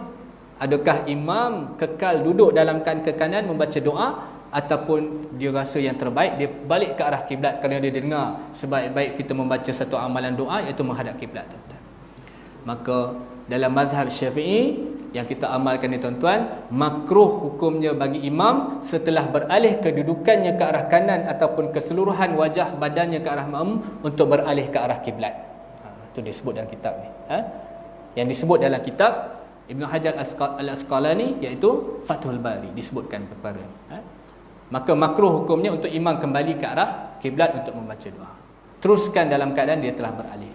adakah imam kekal duduk dalam ke kanan membaca doa, ataupun dia rasa yang terbaik dia balik ke arah kiblat kerana dia dengar sebaik-baik kita membaca satu amalan doa iaitu menghadap kiblat, tuan-tuan? Maka dalam mazhab Syafi'i yang kita amalkan ni, tuan-tuan, makruh hukumnya bagi imam setelah beralih kedudukannya ke arah kanan ataupun keseluruhan wajah badannya ke arah makmum untuk beralih ke arah kiblat. Itu disebut dalam kitab ni. Yang disebut dalam kitab Ibn Hajar Al-Asqalani iaitu Fathul Bari disebutkan perkara. maka makruh hukumnya untuk imam kembali ke arah kiblat untuk membaca doa. Teruskan dalam keadaan dia telah beralih.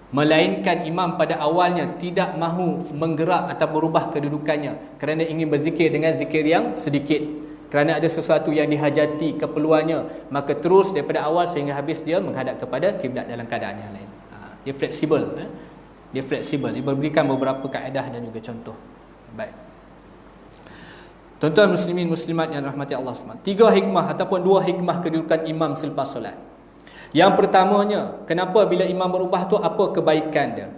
Melainkan imam pada awalnya tidak mahu menggerak atau berubah kedudukannya kerana ingin berzikir dengan zikir yang sedikit, kerana ada sesuatu yang dihajati keperluannya, maka terus daripada awal sehingga habis dia menghadap kepada kiblat dalam keadaan yang lain. Dia fleksibel. Dia fleksibel. Dia berikan beberapa kaedah dan juga contoh. Baik. Tuan-tuan muslimin muslimat yang rahmati Allah SWT, 3 hikmah ataupun 2 hikmah kedudukan imam selepas solat. Yang pertamanya, kenapa bila imam berubah tu, apa kebaikan dia?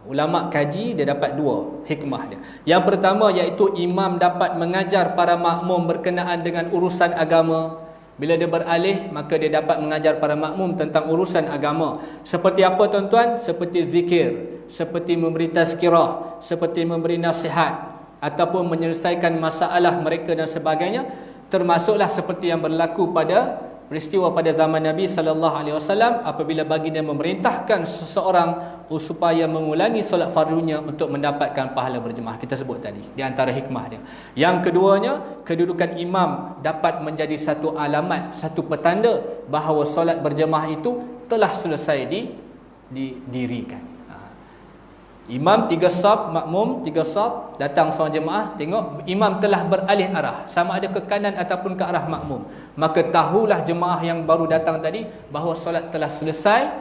Ulama kaji, dia dapat 2 hikmah dia. Yang pertama iaitu imam dapat mengajar para makmum berkenaan dengan urusan agama. Bila dia beralih, maka dia dapat mengajar para makmum tentang urusan agama. Seperti apa tuan-tuan? Seperti zikir, seperti memberi tazkirah, seperti memberi nasihat, ataupun menyelesaikan masalah mereka dan sebagainya. Termasuklah seperti yang berlaku pada peristiwa pada zaman Nabi sallallahu alaihi wasallam apabila baginda memerintahkan seseorang supaya mengulangi solat fardunya untuk mendapatkan pahala berjemaah. Kita sebut tadi di antara hikmah dia. Yang keduanya, kedudukan imam dapat menjadi satu alamat, satu petanda bahawa solat berjemaah itu telah selesai didirikan. Imam 3 saf, makmum 3 saf, datang seorang jemaah, tengok imam telah beralih arah, sama ada ke kanan ataupun ke arah makmum, maka tahulah jemaah yang baru datang tadi bahawa solat telah selesai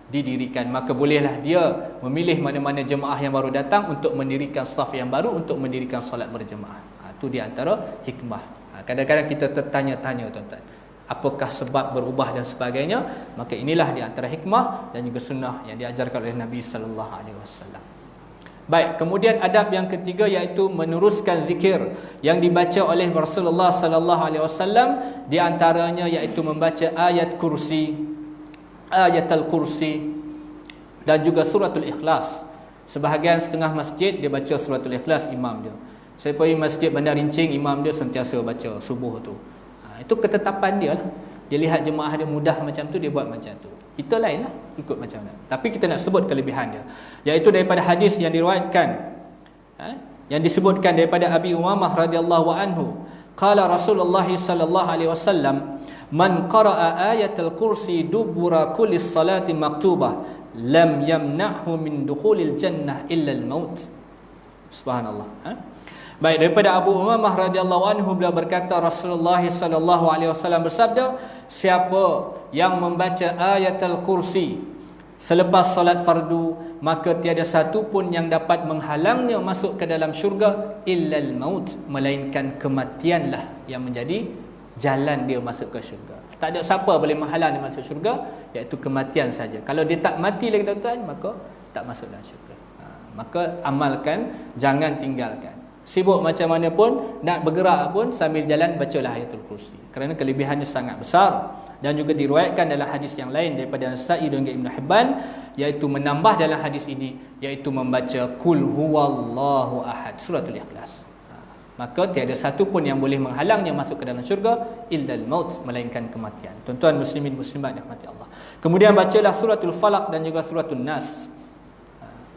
didirikan. Maka bolehlah dia memilih mana-mana jemaah yang baru datang untuk mendirikan saf yang baru untuk mendirikan solat berjemaah. Itu di antara hikmah. Kadang-kadang kita tertanya-tanya tuan-tuan, apakah sebab berubah dan sebagainya? Maka inilah di antara hikmah dan juga sunnah yang diajarkan oleh Nabi sallallahu alaihi wasallam. Baik, kemudian adab yang ketiga iaitu meneruskan zikir yang dibaca oleh Rasulullah sallallahu alaihi wasallam, di antaranya iaitu membaca ayat kursi, ayatul kursi dan juga suratul ikhlas. Sebahagian setengah masjid dia baca suratul ikhlas imam dia. Saya pergi masjid Bandar Rincing, imam dia sentiasa baca subuh tu. Itu ketetapan dia lah. Dia lihat jemaah dia mudah macam tu, dia buat macam tu. Kita lain lah, ikut macam mana. Tapi kita nak sebut kelebihan dia, iaitu daripada hadis yang diriwayatkan, yang disebutkan daripada Abi Umamah radhiyallahu anhu, qala Rasulullah sallallahu alaihi wasallam, man qara'a ayatul kursi dubura kulli salati maktubah lam yamna'hu min dukhulil jannah illa al-maut. Subhanallah. Baik, daripada Abu Umamah radhiyallahu anhu, beliau berkata Rasulullah sallallahu alaihi wasallam bersabda, siapa yang membaca ayatul kursi selepas solat fardu, maka tiada satu pun yang dapat menghalangnya masuk ke dalam syurga illal maut, melainkan kematianlah yang menjadi jalan dia masuk ke syurga. Tak ada siapa boleh menghalang dia masuk syurga, iaitu kematian saja. Kalau dia tak mati lagi tuan-tuan, maka tak masuk dalam syurga. Maka amalkan, jangan tinggalkan. Sibuk macam mana pun, nak bergerak pun, sambil jalan bacalah ayatul kursi, kerana kelebihannya sangat besar. Dan juga diriwayatkan dalam hadis yang lain daripada Nasa'i dan Ibn Hibban, iaitu menambah dalam hadis ini, iaitu membaca Qul huwallahu ahad, suratul ikhlas. Maka tiada satu pun yang boleh menghalangnya masuk ke dalam syurga illal maut, melainkan kematian. Tuan-tuan muslimin muslimat rahmati Allah. Kemudian bacalah suratul falaq dan juga suratul nas,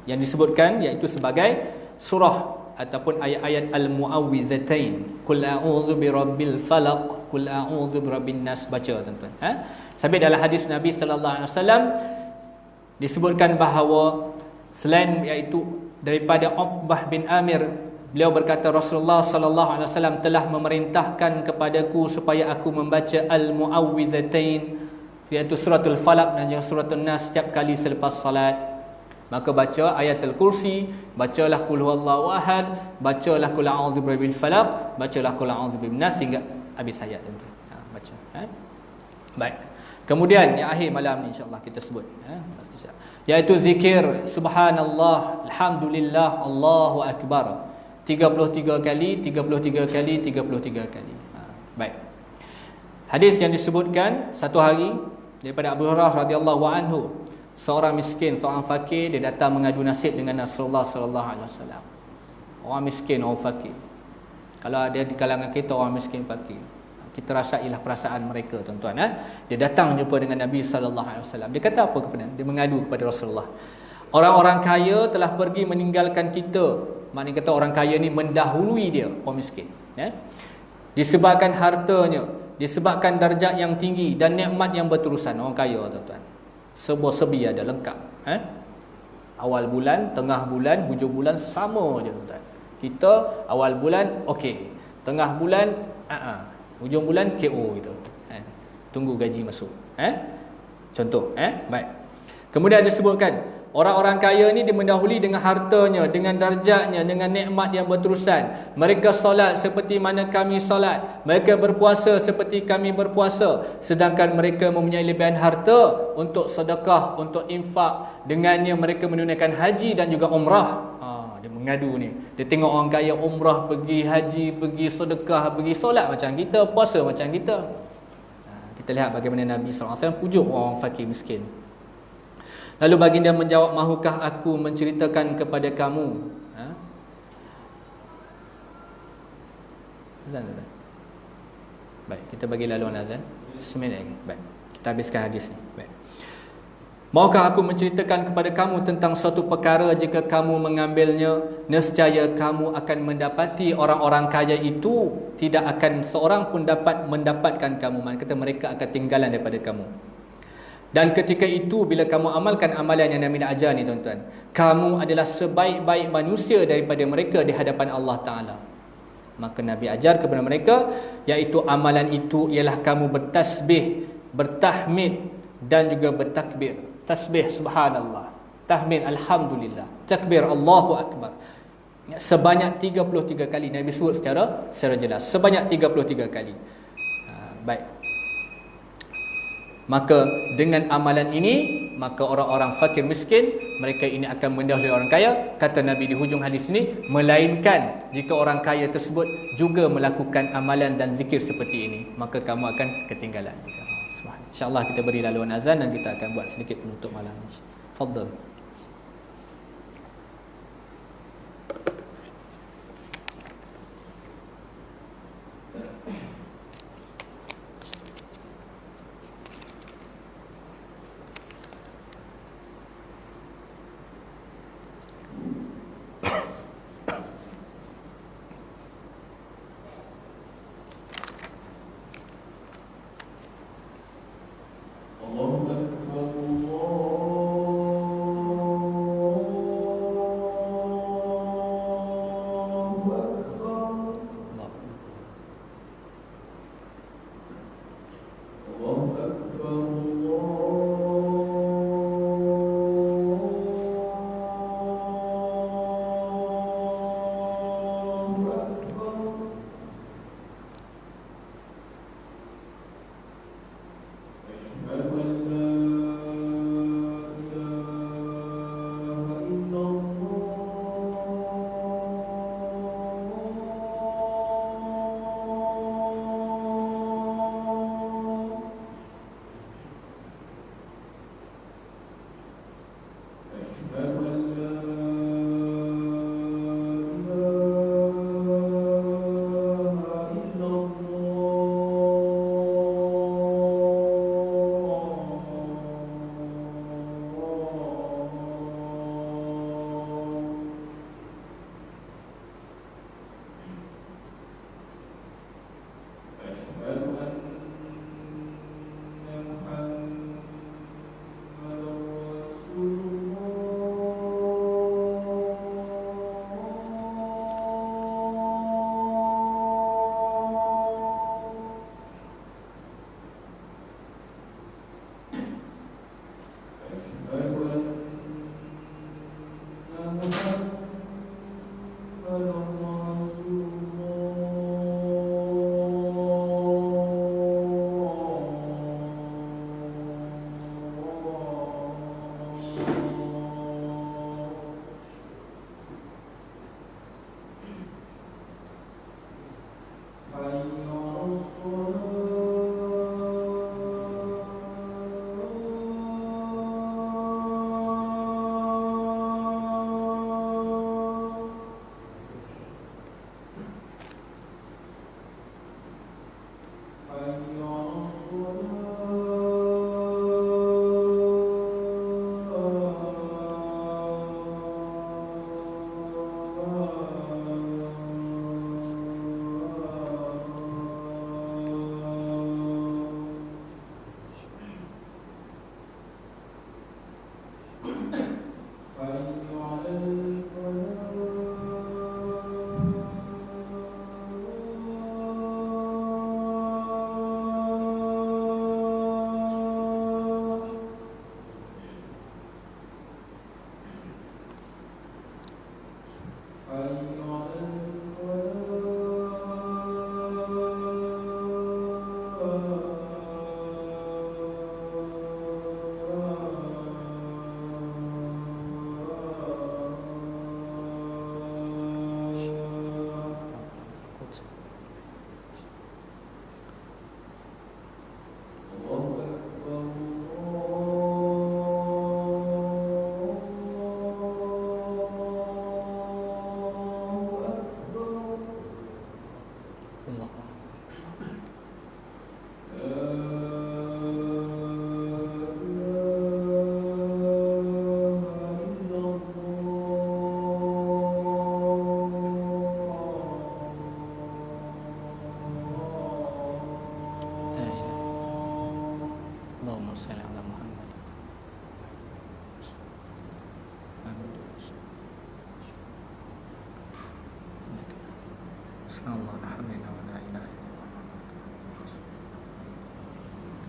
yang disebutkan iaitu sebagai surah ataupun ayat-ayat al-muawwizatain. Qul a'udzu birabbil falaq, qul a'udzu birabbin nas, baca tuan-tuan. Sampai dalam hadis Nabi sallallahu alaihi wasallam disebutkan bahawa selain iaitu daripada Uqbah bin Amir, beliau berkata Rasulullah sallallahu alaihi wasallam telah memerintahkan kepadaku supaya aku membaca al-muawwizatain, iaitu suratul falaq dan juga suratul nas setiap kali selepas salat. Maka baca ayatul kursi, bacalah qul huwallahu ahad, bacalah qul a'udzu birabbil falaq, bacalah qul a'udzu birabbin nas hingga habis ayat itu. Baca. Baik. Kemudian yang akhir malam ni insya-Allah kita sebut, iaitu zikir subhanallah, alhamdulillah, Allahu akbar 33 kali, 33 kali, 33 kali. Baik. Hadis yang disebutkan satu hari daripada Abu Hurairah radhiyallahu anhu, seorang miskin, seorang fakir, dia datang mengadu nasib dengan Rasulullah sallallahu alaihi wasallam. Orang miskin, orang fakir. Kalau ada di kalangan kita orang miskin fakir, kita rasailah perasaan mereka tuan-tuan. Dia datang jumpa dengan Nabi sallallahu alaihi wasallam. Dia kata apa kepada dia? Mengadu kepada Rasulullah. Orang-orang kaya telah pergi meninggalkan kita. Maknanya kata orang kaya ni mendahului dia, orang miskin. Disebabkan hartanya, disebabkan darjat yang tinggi dan nikmat yang berterusan. Orang kaya, tuan-tuan, semua sebi ada, lengkap. Awal bulan, tengah bulan, hujung bulan sama je, tuan-tuan. Kita awal bulan okey, tengah bulan hujung bulan KO gitu. Tunggu gaji masuk. Contoh, baik. Kemudian disebutkan orang-orang kaya ni dimendahului dengan hartanya, dengan darjatnya, dengan nikmat yang berterusan. Mereka solat seperti mana kami solat, mereka berpuasa seperti kami berpuasa, sedangkan mereka mempunyai lebihan harta untuk sedekah, untuk infak. Dengannya mereka menunaikan haji dan juga umrah. Dia mengadu ni. Dia tengok orang kaya umrah, pergi haji, pergi sedekah, pergi solat macam kita, puasa macam kita. Kita lihat bagaimana Nabi SAW pujuk orang fakir miskin. Lalu baginda menjawab, mahukah aku menceritakan kepada kamu? Azan. Baik, kita bagi laluan azan. Seminit lagi. Baik, kita habiskan hadis ni. Baik. Maukah aku menceritakan kepada kamu tentang suatu perkara, jika kamu mengambilnya, nescaya kamu akan mendapati orang-orang kaya itu tidak akan seorang pun dapat mendapatkan kamu. Maksudnya kata mereka akan tinggalan daripada kamu. Dan ketika itu bila kamu amalkan amalan yang Nabi nak ajar ni, tuan-tuan, kamu adalah sebaik-baik manusia daripada mereka di hadapan Allah Ta'ala. Maka Nabi ajar kepada mereka, iaitu amalan itu ialah kamu bertasbih, bertahmid dan juga bertakbir. Tasbih subhanallah, tahmid alhamdulillah, takbir Allahu akbar, sebanyak 33 kali. Nabi sebut secara jelas, sebanyak 33 kali. Baik. Maka dengan amalan ini, maka orang-orang fakir miskin, mereka ini akan mendahului orang kaya. Kata Nabi di hujung hadis ini, melainkan jika orang kaya tersebut juga melakukan amalan dan zikir seperti ini, maka kamu akan ketinggalan. InsyaAllah kita beri laluan azan dan kita akan buat sedikit penutup malam ini. Fadhal. الله أكبر الله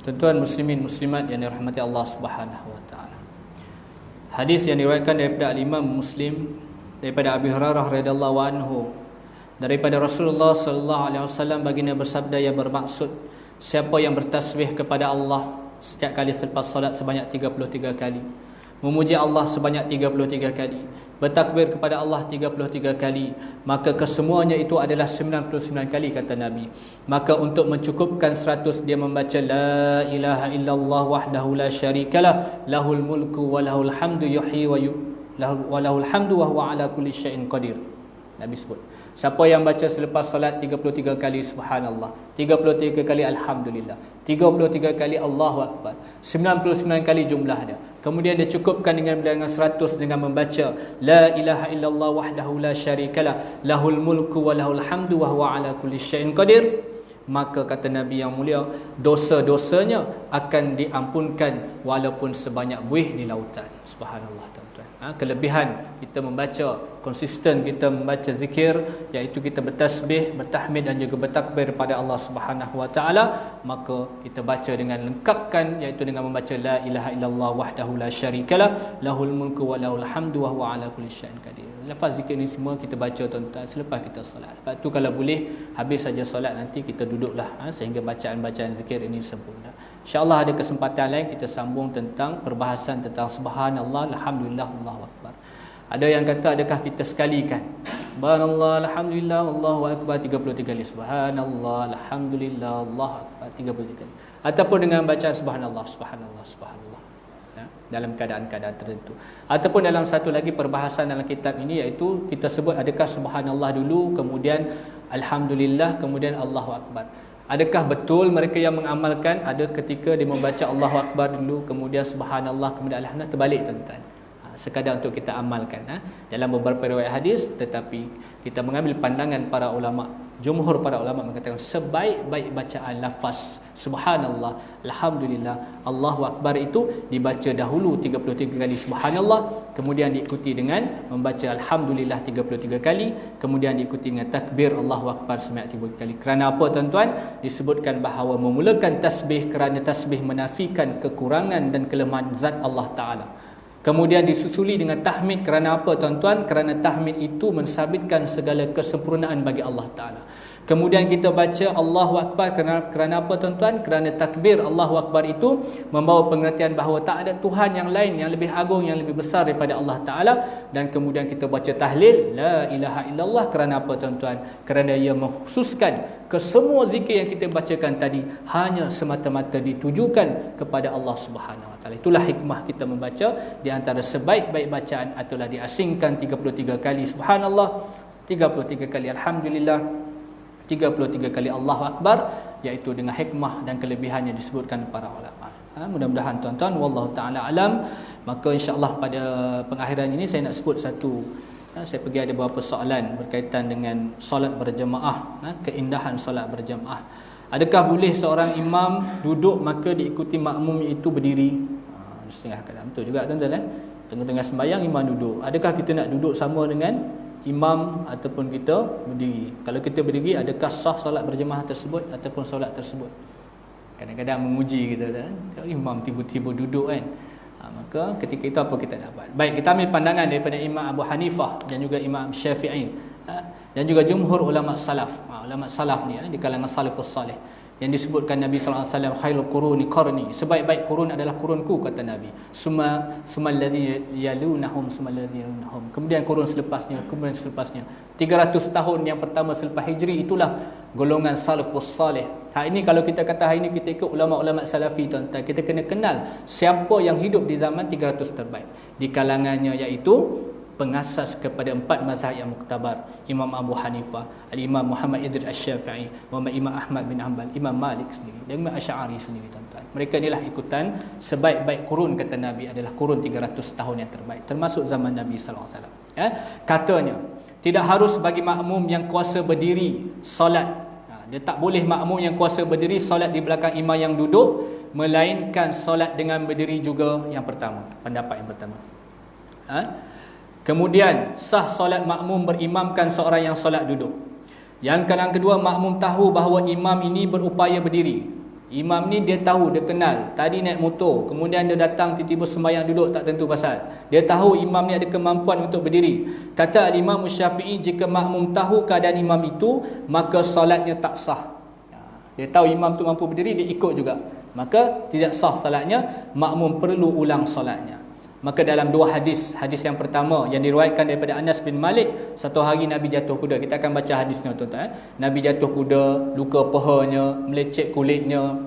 Tuan-tuan muslimin muslimat yang dirahmati Allah Subhanahu wa taala. Hadis yang diriwayatkan daripada Imam Muslim daripada Abi Hurairah radhiyallahu anhu daripada Rasulullah sallallahu alaihi wasallam, baginda bersabda yang bermaksud, siapa yang bertasbih kepada Allah setiap kali selepas solat sebanyak 33 kali, memuji Allah sebanyak 33 kali, bertakbir kepada Allah 33 kali, maka kesemuanya itu adalah 99 kali kata Nabi. Maka untuk mencukupkan 100 dia membaca la ilaha illallah wahdahu la syarikalah lahul mulku wa lahul hamdu yuhyi wa lahul hamdu wa huwa ala kulli syai'in qadir. Nabi sebut, siapa yang baca selepas solat 33 kali subhanallah, 33 kali alhamdulillah, 33 kali Allahu akbar, 99 kali jumlah dia. Kemudian dia cukupkan dengan 100 dengan membaca la ilaha illallah wahdahu la syarikalah lahul mulku wa lahul hamdu wa huwa ala kulli syai'in qadir. Maka kata Nabi yang mulia, dosa-dosanya akan diampunkan walaupun sebanyak buih di lautan. Subhanallah tuan-tuan. Kelebihan kita membaca, konsisten kita membaca zikir, iaitu kita bertasbih, bertahmid dan juga bertakbir kepada Allah Subhanahu wa taala, maka kita baca dengan lengkapkan, iaitu dengan membaca la ilaha illallah wahdahu la syarikalah lahul mulku wa lahul hamdu wa huwa ala kulli syai'in qadir. Lepas zikir ni semua kita baca tuan-tuan selepas kita solat. Lepas tu kalau boleh habis saja solat nanti kita duduklah sehingga bacaan-bacaan zikir ini sempurna. InsyaAllah ada kesempatan lain kita sambung tentang perbahasan tentang subhanallah, alhamdulillah, Allahu akbar. Ada yang kata adakah kita sekalikan subhanallah, alhamdulillah, Allahu akbar 33 kali, subhanallah, alhamdulillah, Allahu akbar 33 kali, ataupun dengan bacaan subhanallah, subhanallah, subhanallah dalam keadaan-keadaan tertentu. Ataupun dalam satu lagi perbahasan dalam kitab ini, iaitu kita sebut adakah subhanallah dulu, kemudian alhamdulillah, kemudian Allahu akbar. Adakah betul mereka yang mengamalkan ada ketika dia membaca Allahu akbar dulu, kemudian subhanallah, kemudian alhamdulillah, terbalik tuan-tuan. Sekadar untuk kita amalkan dalam beberapa riwayat hadis, tetapi kita mengambil pandangan para ulama. Jumhur para ulama mengatakan sebaik-baik bacaan lafaz subhanallah, alhamdulillah, Allahu akbar itu dibaca dahulu 33 kali subhanallah, kemudian diikuti dengan membaca alhamdulillah 33 kali, kemudian diikuti dengan takbir Allahu akbar sebanyak 3 kali. Kerana apa tuan-tuan? Disebutkan bahawa memulakan tasbih kerana tasbih menafikan kekurangan dan kelemahan zat Allah Taala. Kemudian disusuli dengan tahmid. Kerana apa tuan-tuan? Kerana tahmid itu mensabitkan segala kesempurnaan bagi Allah Ta'ala. Kemudian kita baca Allahu Akbar kerana apa tuan-tuan? Kerana takbir Allahu Akbar itu membawa pengertian bahawa tak ada Tuhan yang lain yang lebih agung, yang lebih besar daripada Allah Ta'ala. Dan kemudian kita baca tahlil la ilaha illallah. Kerana apa tuan-tuan? Kerana ia mengkhususkan ke semua zikir yang kita bacakan tadi hanya semata-mata ditujukan kepada Allah Subhanahu Wa Taala. Itulah hikmah kita membaca. Di antara sebaik-baik bacaan adalah diasingkan 33 kali subhanallah, 33 kali alhamdulillah, 33 kali Allahu Akbar, iaitu dengan hikmah dan kelebihan yang disebutkan para ulama. Mudah-mudahan tuan-tuan, wallahu taala alam. Maka insya-Allah pada pengakhiran ini saya nak sebut satu, saya pergi ada beberapa soalan berkaitan dengan solat berjemaah, keindahan solat berjemaah. Adakah boleh seorang imam duduk maka diikuti makmum itu berdiri? Setengah keadaan betul juga tuan-tuan. Tengah-tengah sembahyang imam duduk. Adakah kita nak duduk sama dengan imam ataupun kita berdiri? Kalau kita berdiri, adakah sah solat berjemaah tersebut ataupun solat tersebut? Kadang-kadang menguji kita kan, kalau imam tiba-tiba duduk kan, maka ketika itu apa kita dapat? Baik, kita ambil pandangan daripada Imam Abu Hanifah dan juga Imam Syafi'i dan juga jumhur ulama salaf. Ulama salaf ni di kalangan salafus salih, yang disebutkan Nabi sallallahu alaihi wasallam khairul quruni qarni, sebaik-baik kurun adalah kurunku kata Nabi. Summa allazi yalunahum, kemudian kurun selepasnya, kemudian selepasnya. 300 tahun yang pertama selepas hijri itulah golongan salafus salih. Ini kalau kita kata hari ini kita ikut ulama-ulama salafi tuan-tuan, kita kena kenal siapa yang hidup di zaman 300 terbaik. Di kalangannya iaitu pengasas kepada 4 mazhab yang muktabar, Imam Abu Hanifah, Al-Imam Muhammad Idris Asy-Syafi'i, Imam Ahmad bin Hanbal, Imam Malik sendiri dan Imam Asy'ari sendiri tuan-tuan. Mereka inilah ikutan sebaik-baik kurun kata Nabi adalah kurun 300 tahun yang terbaik, termasuk zaman Nabi sallallahu alaihi wasallam. Katanya, tidak harus bagi makmum yang kuasa berdiri solat. Dia tak boleh makmum yang kuasa berdiri solat di belakang imam yang duduk, melainkan solat dengan berdiri juga yang pertama, pendapat yang pertama. Kemudian sah solat makmum berimamkan seorang yang solat duduk. Yang keadaan kedua, makmum tahu bahawa imam ini berupaya berdiri. Imam ni dia tahu, dia kenal. Tadi naik motor, kemudian dia datang tiba-tiba sembahyang duduk tak tentu pasal. Dia tahu imam ni ada kemampuan untuk berdiri. Kata Imam Syafi'i, jika makmum tahu keadaan imam itu, maka solatnya tak sah. Dia tahu imam tu mampu berdiri, dia ikut juga, maka tidak sah solatnya, makmum perlu ulang solatnya. Maka dalam dua hadis, hadis yang pertama yang diriwayatkan daripada Anas bin Malik, satu hari Nabi jatuh kuda. Kita akan baca hadisnya tuan-tuan. Nabi jatuh kuda, luka pahanya, melecet kulitnya.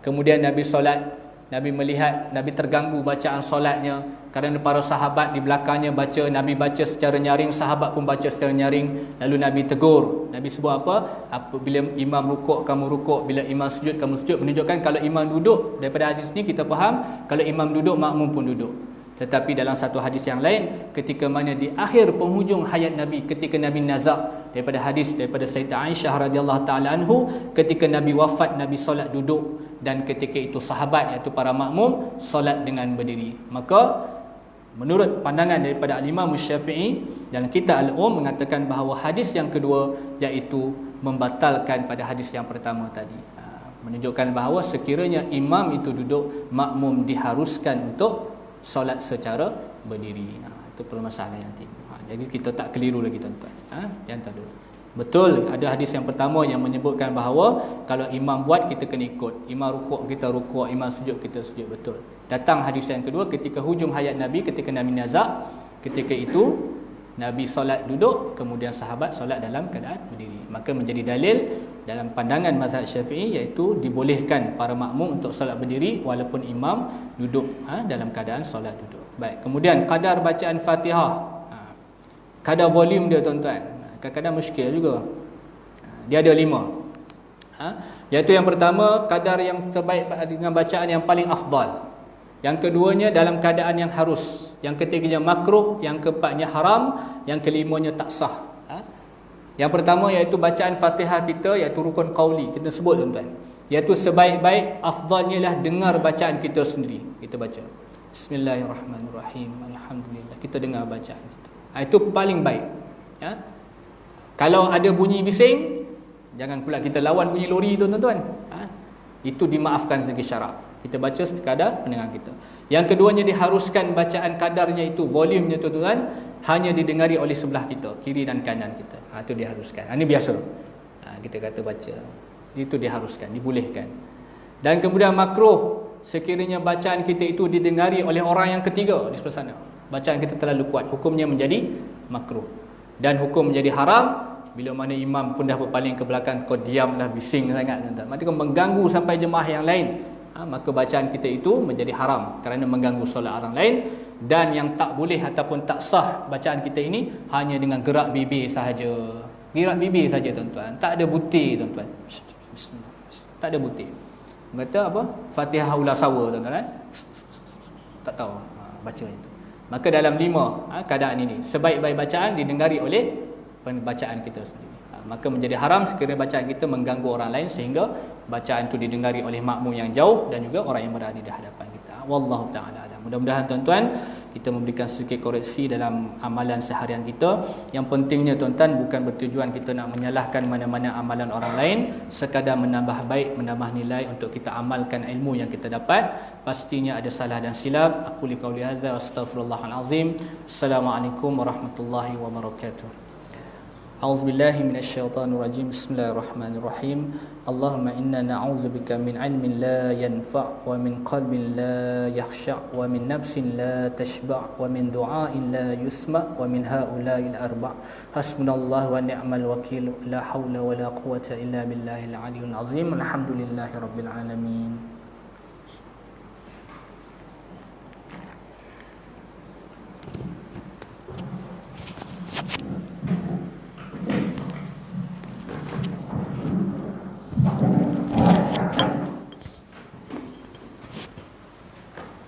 Kemudian Nabi solat, Nabi melihat, Nabi terganggu bacaan solatnya kerana para sahabat di belakangnya baca, Nabi baca secara nyaring, sahabat pun baca secara nyaring. Lalu Nabi tegur. Nabi sebut apa? Bila imam rukuk, kamu rukuk. Bila imam sujud, kamu sujud. Menunjukkan kalau imam duduk, daripada hadis ni kita faham, kalau imam duduk, makmum pun duduk. Tetapi dalam satu hadis yang lain, ketika mana di akhir penghujung hayat Nabi, ketika Nabi nazak, daripada hadis daripada Sayyidah Aisyah radhiyallahu taala anhu, ketika Nabi wafat, Nabi solat duduk, dan ketika itu sahabat iaitu para makmum solat dengan berdiri. Maka menurut pandangan daripada Imam Syafi'i dalam kitab Al-Um, mengatakan bahawa hadis yang kedua iaitu membatalkan pada hadis yang pertama tadi. Menunjukkan bahawa sekiranya imam itu duduk, makmum diharuskan untuk solat secara berdiri. Itu permasalahan yang timbul. Jadi kita tak keliru lagi tuan-tuan. Jangan dulu. Betul, ada hadis yang pertama yang menyebutkan bahawa kalau imam buat, kita kena ikut. Imam rukuk, kita rukuk. Imam sujud, kita sujud. Betul. Datang hadis yang kedua ketika hujung hayat Nabi, ketika Nabi nazak. Ketika itu Nabi solat duduk, kemudian sahabat solat dalam keadaan berdiri. Maka menjadi dalil dalam pandangan mazhab Syafi'i, iaitu dibolehkan para makmum untuk solat berdiri walaupun imam duduk dalam keadaan solat duduk. Baik, kemudian kadar bacaan Fatihah, kadar volume dia tuan-tuan, kadang-kadang muskil juga. Dia ada 5. Iaitu yang pertama, kadar yang terbaik dengan bacaan yang paling afdal. Yang keduanya dalam keadaan yang harus. Yang ketiganya makruh. Yang keempatnya haram. Yang kelimanya tak sah. Yang pertama iaitu bacaan Fatihah kita, iaitu rukun qauli. Kita sebut tuan-tuan, iaitu sebaik-baik afdalnya lah dengar bacaan kita sendiri. Kita baca Bismillahirrahmanirrahim, Alhamdulillah, kita dengar bacaan kita. Itu paling baik. Kalau ada bunyi bising, jangan pula kita lawan bunyi lori tu tuan-tuan. Itu dimaafkan segi syarak. Kita baca sekadar pendengar kita. Yang keduanya diharuskan bacaan kadarnya itu, volumenya tuan-tuan, hanya didengari oleh sebelah kita, kiri dan kanan kita. Itu diharuskan. Ini biasa. Kita kata baca. Itu diharuskan, dibolehkan. Dan kemudian makruh sekiranya bacaan kita itu didengari oleh orang yang ketiga di sebelah sana. Bacaan kita terlalu kuat, hukumnya menjadi makruh. Dan hukum menjadi haram bila mana imam pun dah berpaling ke belakang, kau diamlah, bising sangat tuan-tuan. Maksudnya mengganggu sampai jemaah yang lain. Maka bacaan kita itu menjadi haram kerana mengganggu solat orang lain. Dan yang tak boleh ataupun tak sah bacaan kita ini hanya dengan gerak bibir sahaja. Gerak bibir saja tuan-tuan, tak ada butir tuan-tuan. Tak ada butir. Kata apa? Fatihah ula sawa tuan-tuan. Tak tahu baca itu. Maka dalam 5 keadaan ini, sebaik-baik bacaan didengari oleh pembacaan kita sendiri. Maka menjadi haram sekiranya bacaan kita mengganggu orang lain sehingga bacaan itu didengari oleh makmum yang jauh dan juga orang yang berada di hadapan kita. Wallahu ta'ala alam. Mudah-mudahan tuan-tuan kita memberikan sedikit koreksi dalam amalan seharian kita. Yang pentingnya tuan-tuan bukan bertujuan kita nak menyalahkan mana-mana amalan orang lain, sekadar menambah baik, menambah nilai untuk kita amalkan ilmu yang kita dapat. Pastinya ada salah dan silap. Aku liqauli hadza wa astaghfirullahal azim. Assalamualaikum warahmatullahi wabarakatuh. أعوذ بالله من الشيطان الرجيم بسم الله الرحمن الرحيم اللهم إنا نعوذ بك من علم لا ينفع ومن قلب لا يخشع ومن نفس لا تشبع ومن دعاء لا يسمع ومن هؤلاء الأربع حسبنا الله ونعم الوكيل لا حول ولا قوة إلا بالله العلي العظيم الحمد لله رب العالمين.